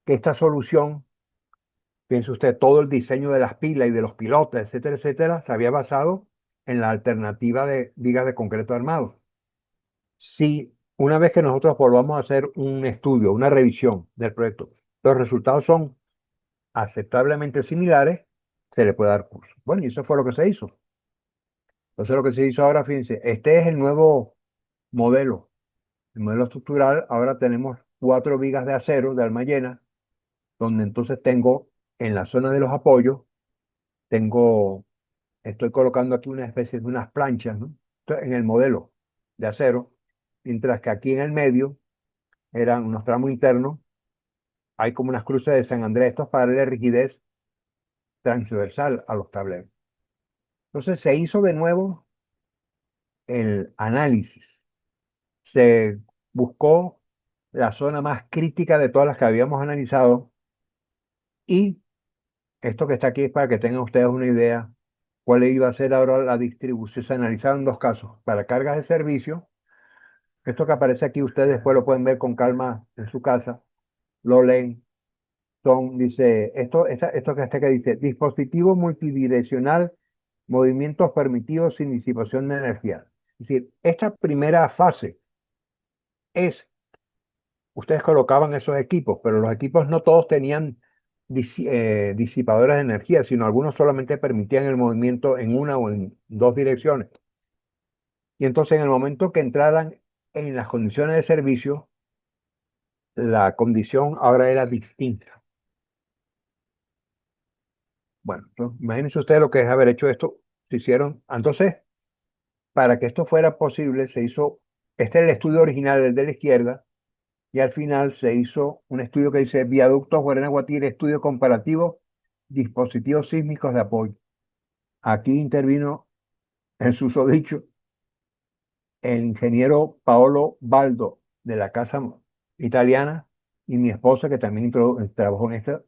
que esta solución, piense usted, todo el diseño de las pilas y de los pilotes, etcétera, etcétera, se había basado en la alternativa de vigas de concreto armado. Si una vez que nosotros volvamos a hacer un estudio, una revisión del proyecto, los resultados son aceptablemente similares, se le puede dar curso. Bueno, y eso fue lo que se hizo. Entonces lo que se hizo ahora, fíjense, este es el nuevo modelo. El modelo estructural, ahora tenemos 4 vigas de acero de alma llena, donde entonces tengo en la zona de los apoyos, tengo, estoy colocando aquí una especie de unas planchas, ¿no? En el modelo de acero, mientras que aquí en el medio eran unos tramos internos, hay como unas cruces de San Andrés, estos para darle rigidez transversal a los tableros. Entonces se hizo de nuevo el análisis, se buscó la zona más crítica de todas las que habíamos analizado y esto que está aquí es para que tengan ustedes una idea cuál iba a ser ahora la distribución. Se analizaron 2 casos. Para cargas de servicio, esto que aparece aquí ustedes después lo pueden ver con calma en su casa, lo leen. Dice, esto que está que dice, dispositivo multidireccional, movimientos permitidos sin disipación de energía. Es decir, esta primera fase es, ustedes colocaban esos equipos, pero los equipos no todos tenían disipadores de energía, sino algunos solamente permitían el movimiento en una o en 2 direcciones. Y entonces en el momento que entraran en las condiciones de servicio, la condición ahora era distinta. Bueno, imagínense ustedes lo que es haber hecho esto. Se hicieron, entonces, para que esto fuera posible, se hizo, este es el estudio original, el de la izquierda, y al final se hizo un estudio que dice Viaductos Guarena Guatire, estudio comparativo, dispositivos sísmicos de apoyo. Aquí intervino en susodicho el ingeniero Paolo Baldo de la Casa Italiana y mi esposa que también trabajó en esto.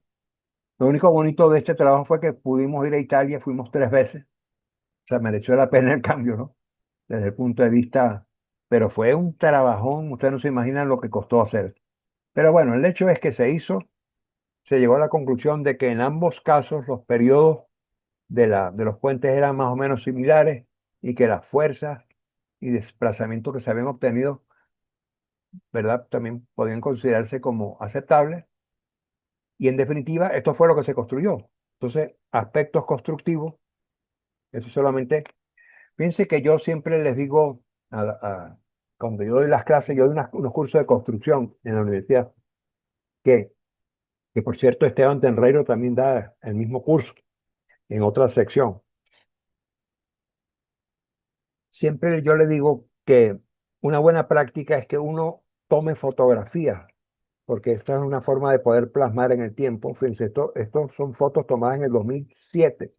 Lo único bonito de este trabajo fue que pudimos ir a Italia, fuimos 3 veces, o sea, mereció la pena el cambio, ¿no? Desde el punto de vista, pero fue un trabajón, ustedes no se imaginan lo que costó hacer. Pero bueno, el hecho es que se hizo, se llegó a la conclusión de que en ambos casos los periodos de los puentes eran más o menos similares y que las fuerzas y desplazamientos que se habían obtenido, ¿verdad? También podían considerarse como aceptables. Y en definitiva, esto fue lo que se construyó. Entonces, aspectos constructivos, eso solamente, fíjense que yo siempre les digo, cuando yo doy las clases, yo doy unos cursos de construcción en la universidad, que, que por cierto Esteban Tenreiro también da el mismo curso en otra sección. Siempre yo le digo que una buena práctica es que uno tome fotografías, porque esta es una forma de poder plasmar en el tiempo. Fíjense, estos son fotos tomadas en el 2007.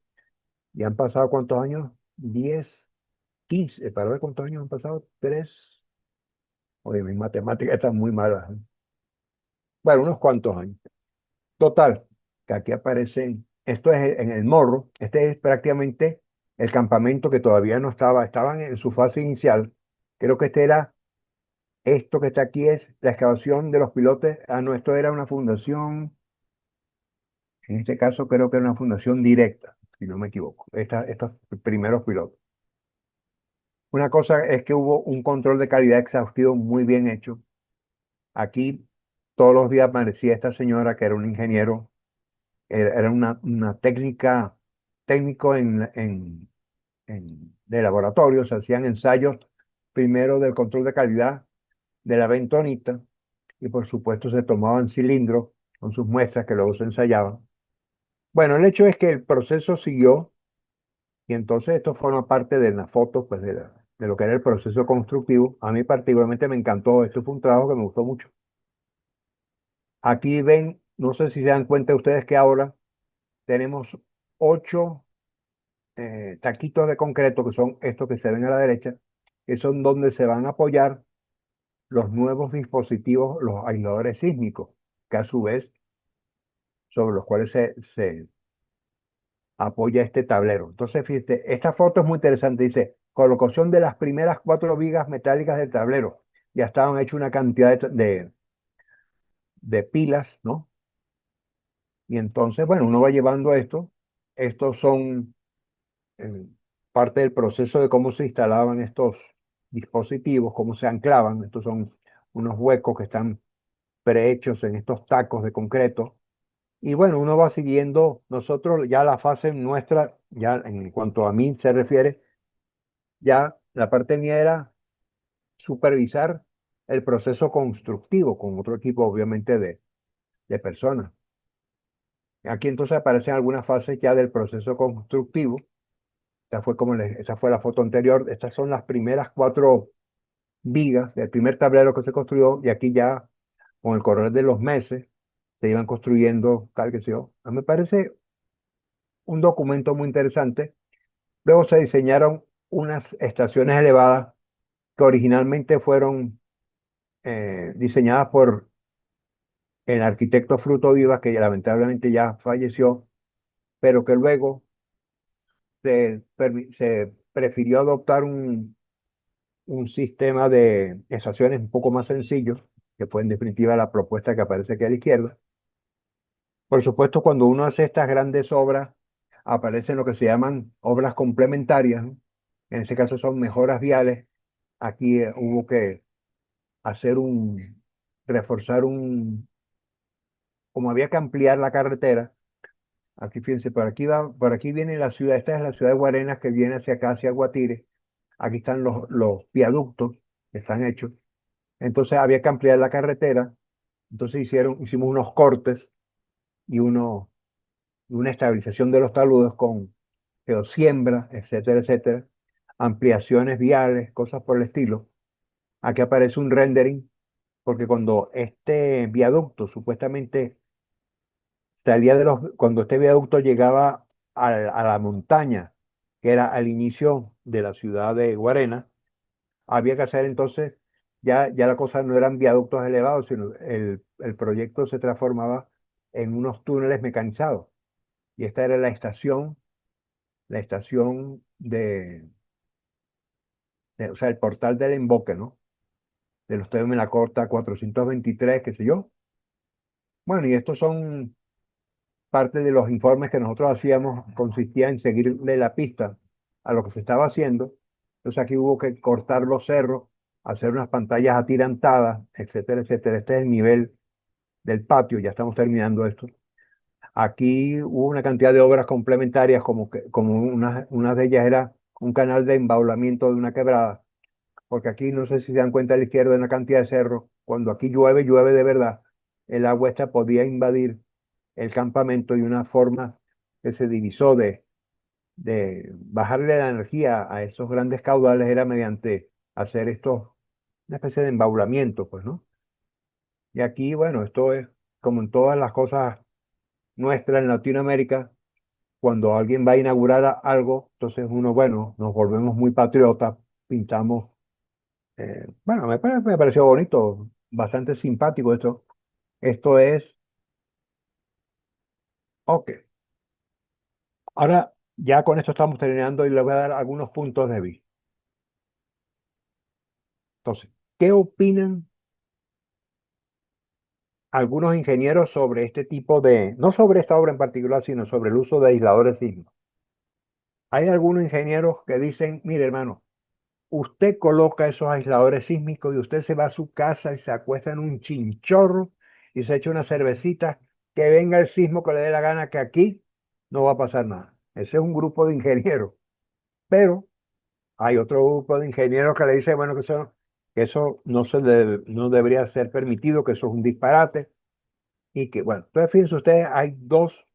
¿Y han pasado cuántos años? 10, 15. Para ver cuántos años han pasado. 3. Oye, mis matemáticas están muy malas, ¿eh? Bueno, unos cuantos años. Total, que aquí aparecen, esto es en el Morro, este es prácticamente el campamento que todavía no estaba, estaban en su fase inicial. Creo que esto que está aquí es la excavación de los pilotes. Ah, no, esto era una fundación, en este caso creo que era una fundación directa, si no me equivoco, estos primeros pilotos. Una cosa es que hubo un control de calidad exhaustivo muy bien hecho. Aquí todos los días aparecía esta señora que era un ingeniero, era una técnico de laboratorio, se hacían ensayos primero del control de calidad de la bentonita y por supuesto se tomaban cilindros con sus muestras que luego se ensayaban. Bueno, el hecho es que el proceso siguió y entonces esto forma parte de las fotos pues, de lo que era el proceso constructivo. A mí particularmente me encantó, esto fue un trabajo que me gustó mucho. Aquí ven, no sé si se dan cuenta ustedes que ahora tenemos 8 taquitos de concreto, que son estos que se ven a la derecha, que son donde se van a apoyar los nuevos dispositivos, los aisladores sísmicos, que a su vez, sobre los cuales apoya este tablero. Entonces, fíjate, esta foto es muy interesante. Dice, colocación de las primeras 4 vigas metálicas del tablero. Ya estaban hechas una cantidad de pilas, ¿no? Y entonces, bueno, uno va llevando esto. Estos son eh, parte del proceso de cómo se instalaban estos dispositivos, cómo se anclaban. Estos son unos huecos que están prehechos en estos tacos de concreto. Y bueno, uno va siguiendo, nosotros ya la fase nuestra, ya en cuanto a mí se refiere, ya la parte mía era supervisar el proceso constructivo con otro equipo, obviamente, de personas. Aquí entonces aparecen algunas fases ya del proceso constructivo. Esa fue la foto anterior. Estas son las primeras 4 vigas del primer tablero que se construyó y aquí ya con el correr de los meses se iban construyendo tal que sé yo. Me parece un documento muy interesante. Luego se diseñaron unas estaciones elevadas que originalmente fueron diseñadas por el arquitecto Fruto Vivas, que lamentablemente ya falleció, pero que luego se prefirió adoptar un sistema de estaciones un poco más sencillo, que fue en definitiva la propuesta que aparece aquí a la izquierda. Por supuesto, cuando uno hace estas grandes obras, aparecen lo que se llaman obras complementarias, ¿no? En este caso son mejoras viales. Aquí hubo que hacer reforzar como había que ampliar la carretera. Aquí fíjense, por aquí viene la ciudad, esta es la ciudad de Guarenas que viene hacia acá, hacia Guatire. Aquí están los viaductos que están hechos. Entonces había que ampliar la carretera. Entonces hicimos unos cortes y una estabilización de los taludes con geosiembra, etcétera, etcétera. Ampliaciones viales, cosas por el estilo. Aquí aparece un rendering, porque cuando este viaducto supuestamente cuando este viaducto llegaba a la montaña, que era al inicio de la ciudad de Guarena, había que hacer entonces, ya la cosa no eran viaductos elevados, sino el proyecto se transformaba en unos túneles mecanizados. Y esta era la estación o sea, el portal del emboque, ¿no? De los Estadio la Corta 423, qué sé yo. Bueno, y estos son parte de los informes que nosotros hacíamos, consistía en seguirle la pista a lo que se estaba haciendo. Entonces aquí hubo que cortar los cerros, hacer unas pantallas atirantadas, etcétera, etcétera. Este es el nivel del patio, ya estamos terminando esto. Aquí hubo una cantidad de obras complementarias, como una de ellas era un canal de embaulamiento de una quebrada, porque aquí no sé si se dan cuenta a la izquierda de una cantidad de cerros. Cuando aquí llueve, llueve de verdad. El agua esta podía invadir el campamento y una forma que se divisó de bajarle la energía a esos grandes caudales era mediante hacer una especie de embaulamiento, pues, ¿no? Y aquí, bueno, esto es como en todas las cosas nuestras en Latinoamérica, cuando alguien va a inaugurar algo, entonces uno, bueno, nos volvemos muy patriotas, pintamos, bueno, me pareció bonito, bastante simpático esto. Esto es, ok. Ahora, ya con esto estamos terminando y le voy a dar algunos puntos de vista. Entonces, ¿qué opinan algunos ingenieros sobre este tipo no sobre esta obra en particular, sino sobre el uso de aisladores sísmicos? Hay algunos ingenieros que dicen, mire hermano, usted coloca esos aisladores sísmicos y usted se va a su casa y se acuesta en un chinchorro y se echa una cervecita, que venga el sismo que le dé la gana, que aquí no va a pasar nada. Ese es un grupo de ingenieros. Pero hay otro grupo de ingenieros que le dice, bueno, que eso no debería ser permitido, que eso es un disparate. Y que, bueno, entonces fíjense ustedes, hay dos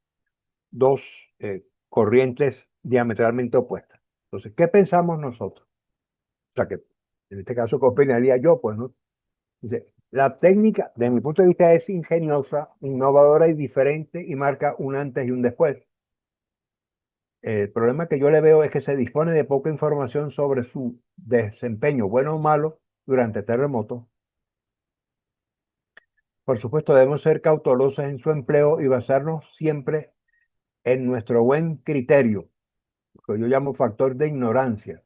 corrientes diametralmente opuestas. Entonces, ¿qué pensamos nosotros? O sea, que en este caso, ¿qué opinaría yo? Pues, ¿no? Dice, la técnica, desde mi punto de vista, es ingeniosa, innovadora y diferente y marca un antes y un después. El problema que yo le veo es que se dispone de poca información sobre su desempeño, bueno o malo, durante terremotos. Por supuesto, debemos ser cautelosos en su empleo y basarnos siempre en nuestro buen criterio, lo que yo llamo factor de ignorancia.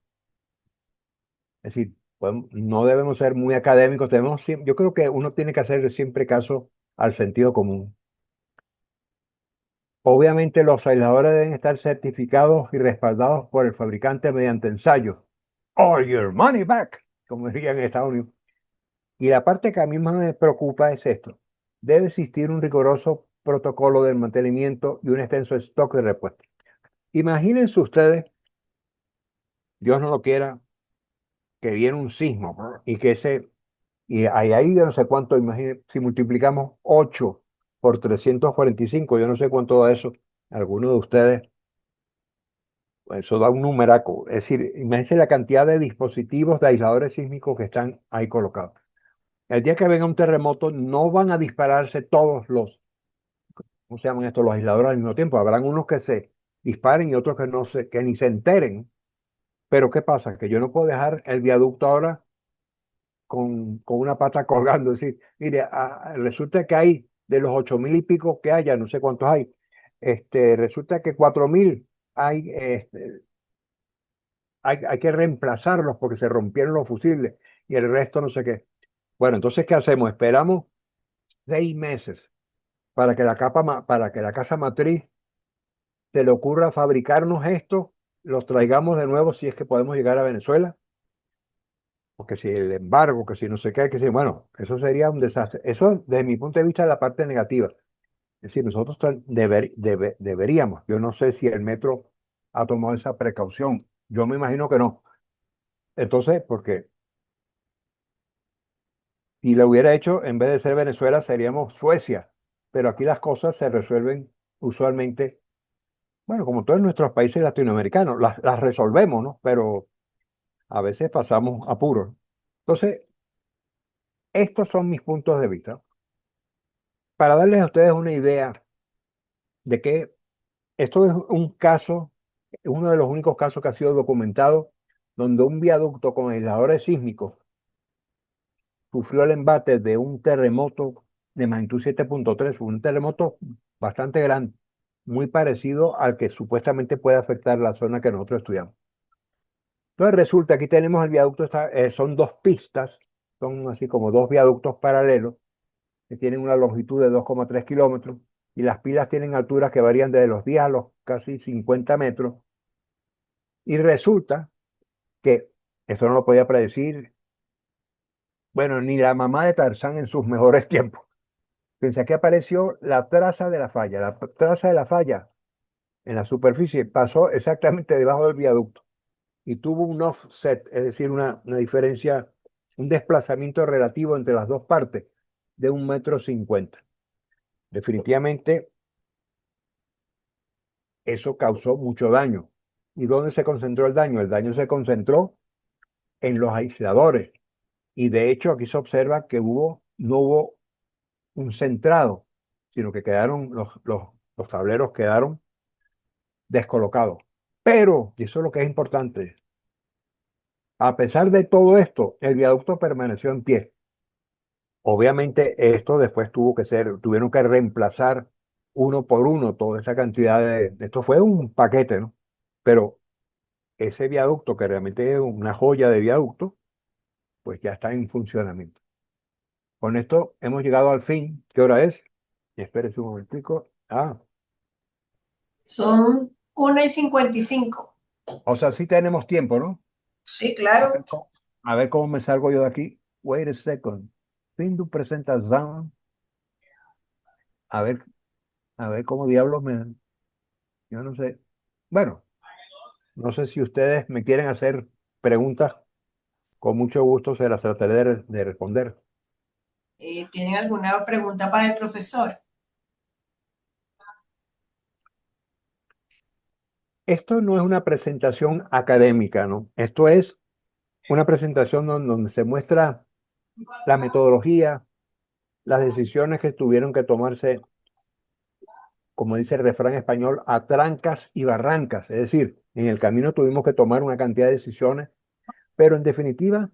Es decir, no debemos ser muy académicos, yo creo que uno tiene que hacer siempre caso al sentido común. Obviamente los aisladores deben estar certificados y respaldados por el fabricante mediante ensayos. Or your money back, como dirían en Estados Unidos. Y la parte que a mí más me preocupa es esto. Debe existir un riguroso protocolo de mantenimiento y un extenso stock de repuestos. Imagínense ustedes, Dios no lo quiera, que viene un sismo, ¿no? Y ahí yo no sé cuánto, imagínense, si multiplicamos 8 por 345, yo no sé cuánto da eso, alguno de ustedes, pues eso da un numeraco. Es decir, imagínense la cantidad de dispositivos de aisladores sísmicos que están ahí colocados. El día que venga un terremoto, no van a dispararse todos ¿cómo se llaman estos? Los aisladores al mismo tiempo. Habrán unos que se disparen y otros que no se, que ni se enteren. Pero ¿qué pasa? Que yo no puedo dejar el viaducto ahora con una pata colgando. Es decir, mire, resulta que hay de los 8.000 y pico que haya, no sé cuántos hay, resulta que 4.000 hay, hay que reemplazarlos porque se rompieron los fusibles y el resto no sé qué. Bueno, entonces, ¿qué hacemos? Esperamos 6 meses para que para que la casa matriz se le ocurra fabricarnos esto, los traigamos de nuevo si es que podemos llegar a Venezuela, porque si el embargo, que si no sé qué, que si, bueno, eso sería un desastre. Eso, desde mi punto de vista, es la parte negativa. Es decir, nosotros deberíamos, yo no sé si el metro ha tomado esa precaución, yo me imagino que no. Entonces, porque si lo hubiera hecho, en vez de ser Venezuela, seríamos Suecia, pero aquí las cosas se resuelven usualmente, bueno, como todos nuestros países latinoamericanos, las resolvemos, ¿no? Pero a veces pasamos apuros. Entonces, estos son mis puntos de vista. Para darles a ustedes una idea de que esto es un caso, uno de los únicos casos que ha sido documentado donde un viaducto con aisladores sísmicos sufrió el embate de un terremoto de magnitud 7.3, un terremoto bastante grande, muy parecido al que supuestamente puede afectar la zona que nosotros estudiamos. Entonces resulta, aquí tenemos el viaducto, son dos pistas, son así como dos viaductos paralelos, que tienen una longitud de 2,3 kilómetros, y las pilas tienen alturas que varían desde los 10 a los casi 50 metros, y resulta que, esto no lo podía predecir, bueno, ni la mamá de Tarzán en sus mejores tiempos. Pensé que apareció la traza de la falla. La traza de la falla en la superficie pasó exactamente debajo del viaducto y tuvo un offset, es decir, una diferencia, un desplazamiento relativo entre las dos partes de 1,50 m. Definitivamente eso causó mucho daño. ¿Y dónde se concentró el daño? El daño se concentró en los aisladores. Y de hecho aquí se observa que no hubo un centrado, sino que quedaron los tableros quedaron descolocados. Pero, y eso es lo que es importante, a pesar de todo esto, el viaducto permaneció en pie. Obviamente esto después tuvieron que reemplazar uno por uno toda esa cantidad esto fue un paquete, ¿no? Pero ese viaducto, que realmente es una joya de viaducto, pues ya está en funcionamiento. Con esto hemos llegado al fin. ¿Qué hora es? Espérese un momentico. Son 1:55. O sea, sí tenemos tiempo, ¿no? Sí, A claro. ver a ver cómo me salgo yo de aquí. Wait a second. Fin tu presentación. A ver, a ver cómo diablos yo no sé. Bueno, no sé si ustedes me quieren hacer preguntas, con mucho gusto se las trataré de responder. ¿Tienen alguna pregunta para el profesor? Esto no es una presentación académica, ¿no? Esto es una presentación donde se muestra la metodología, las decisiones que tuvieron que tomarse, como dice el refrán español, a trancas y barrancas. Es decir, en el camino tuvimos que tomar una cantidad de decisiones, pero en definitiva,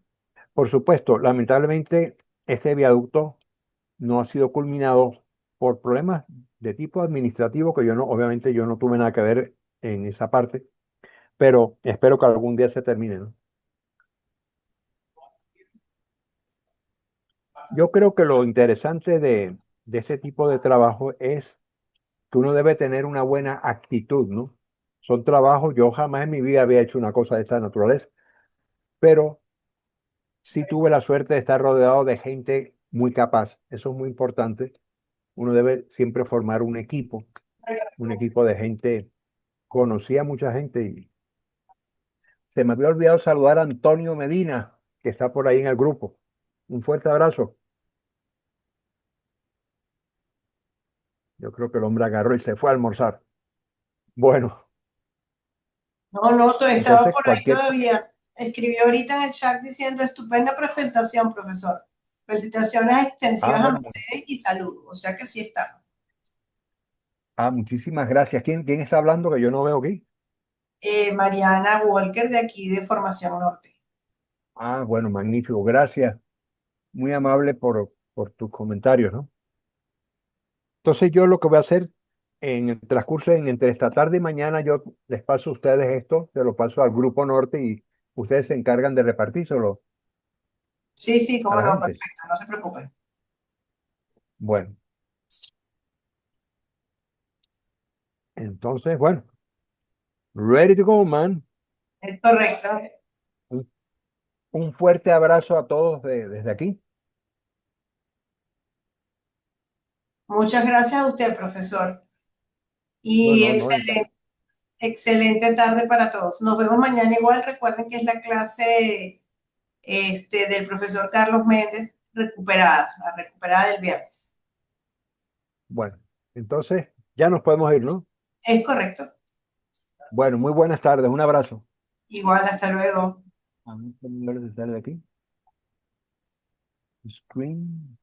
por supuesto, lamentablemente, este viaducto no ha sido culminado por problemas de tipo administrativo, que yo no, obviamente yo no tuve nada que ver en esa parte, pero espero que algún día se termine, ¿no? Yo creo que lo interesante de ese tipo de trabajo es que uno debe tener una buena actitud, ¿no? Son trabajos, yo jamás en mi vida había hecho una cosa de esta naturaleza, pero sí tuve la suerte de estar rodeado de gente muy capaz. Eso es muy importante. Uno debe siempre formar un equipo de gente. Conocí a mucha gente y se me había olvidado saludar a Antonio Medina, que está por ahí en el grupo. Un fuerte abrazo. Yo creo que el hombre agarró y se fue a almorzar. Bueno, No, no, estaba entonces por ahí cualquier... todavía. Escribió ahorita en el chat diciendo, estupenda presentación, profesor. Felicitaciones Ah, extensivas a bueno, Mercedes y salud. O sea que sí está. muchísimas gracias. ¿Quién está hablando que yo no veo aquí? Mariana Walker de aquí de Formación Norte. Bueno, magnífico. Gracias. Muy amable por tus comentarios, ¿no? Entonces yo lo que voy a hacer en el transcurso, entre esta tarde y mañana, yo les paso a ustedes esto, se lo paso al Grupo Norte y ustedes se encargan de repartírselo Sí, sí, a cómo la no, gente. perfecto, no se preocupe. Bueno, entonces, bueno, ready to go, man. Es correcto. Un, un fuerte abrazo a todos desde aquí. Muchas gracias a usted, profesor. No, Y no, no, excelente, excelente tarde para todos. Nos vemos mañana igual. Recuerden que es la clase del profesor Carlos Méndez, recuperada, la recuperada del viernes. bueno, entonces ya nos podemos ir, ¿no? Es correcto. Bueno, muy buenas tardes, un abrazo. Igual, hasta luego. A mí también me de aquí. Screen.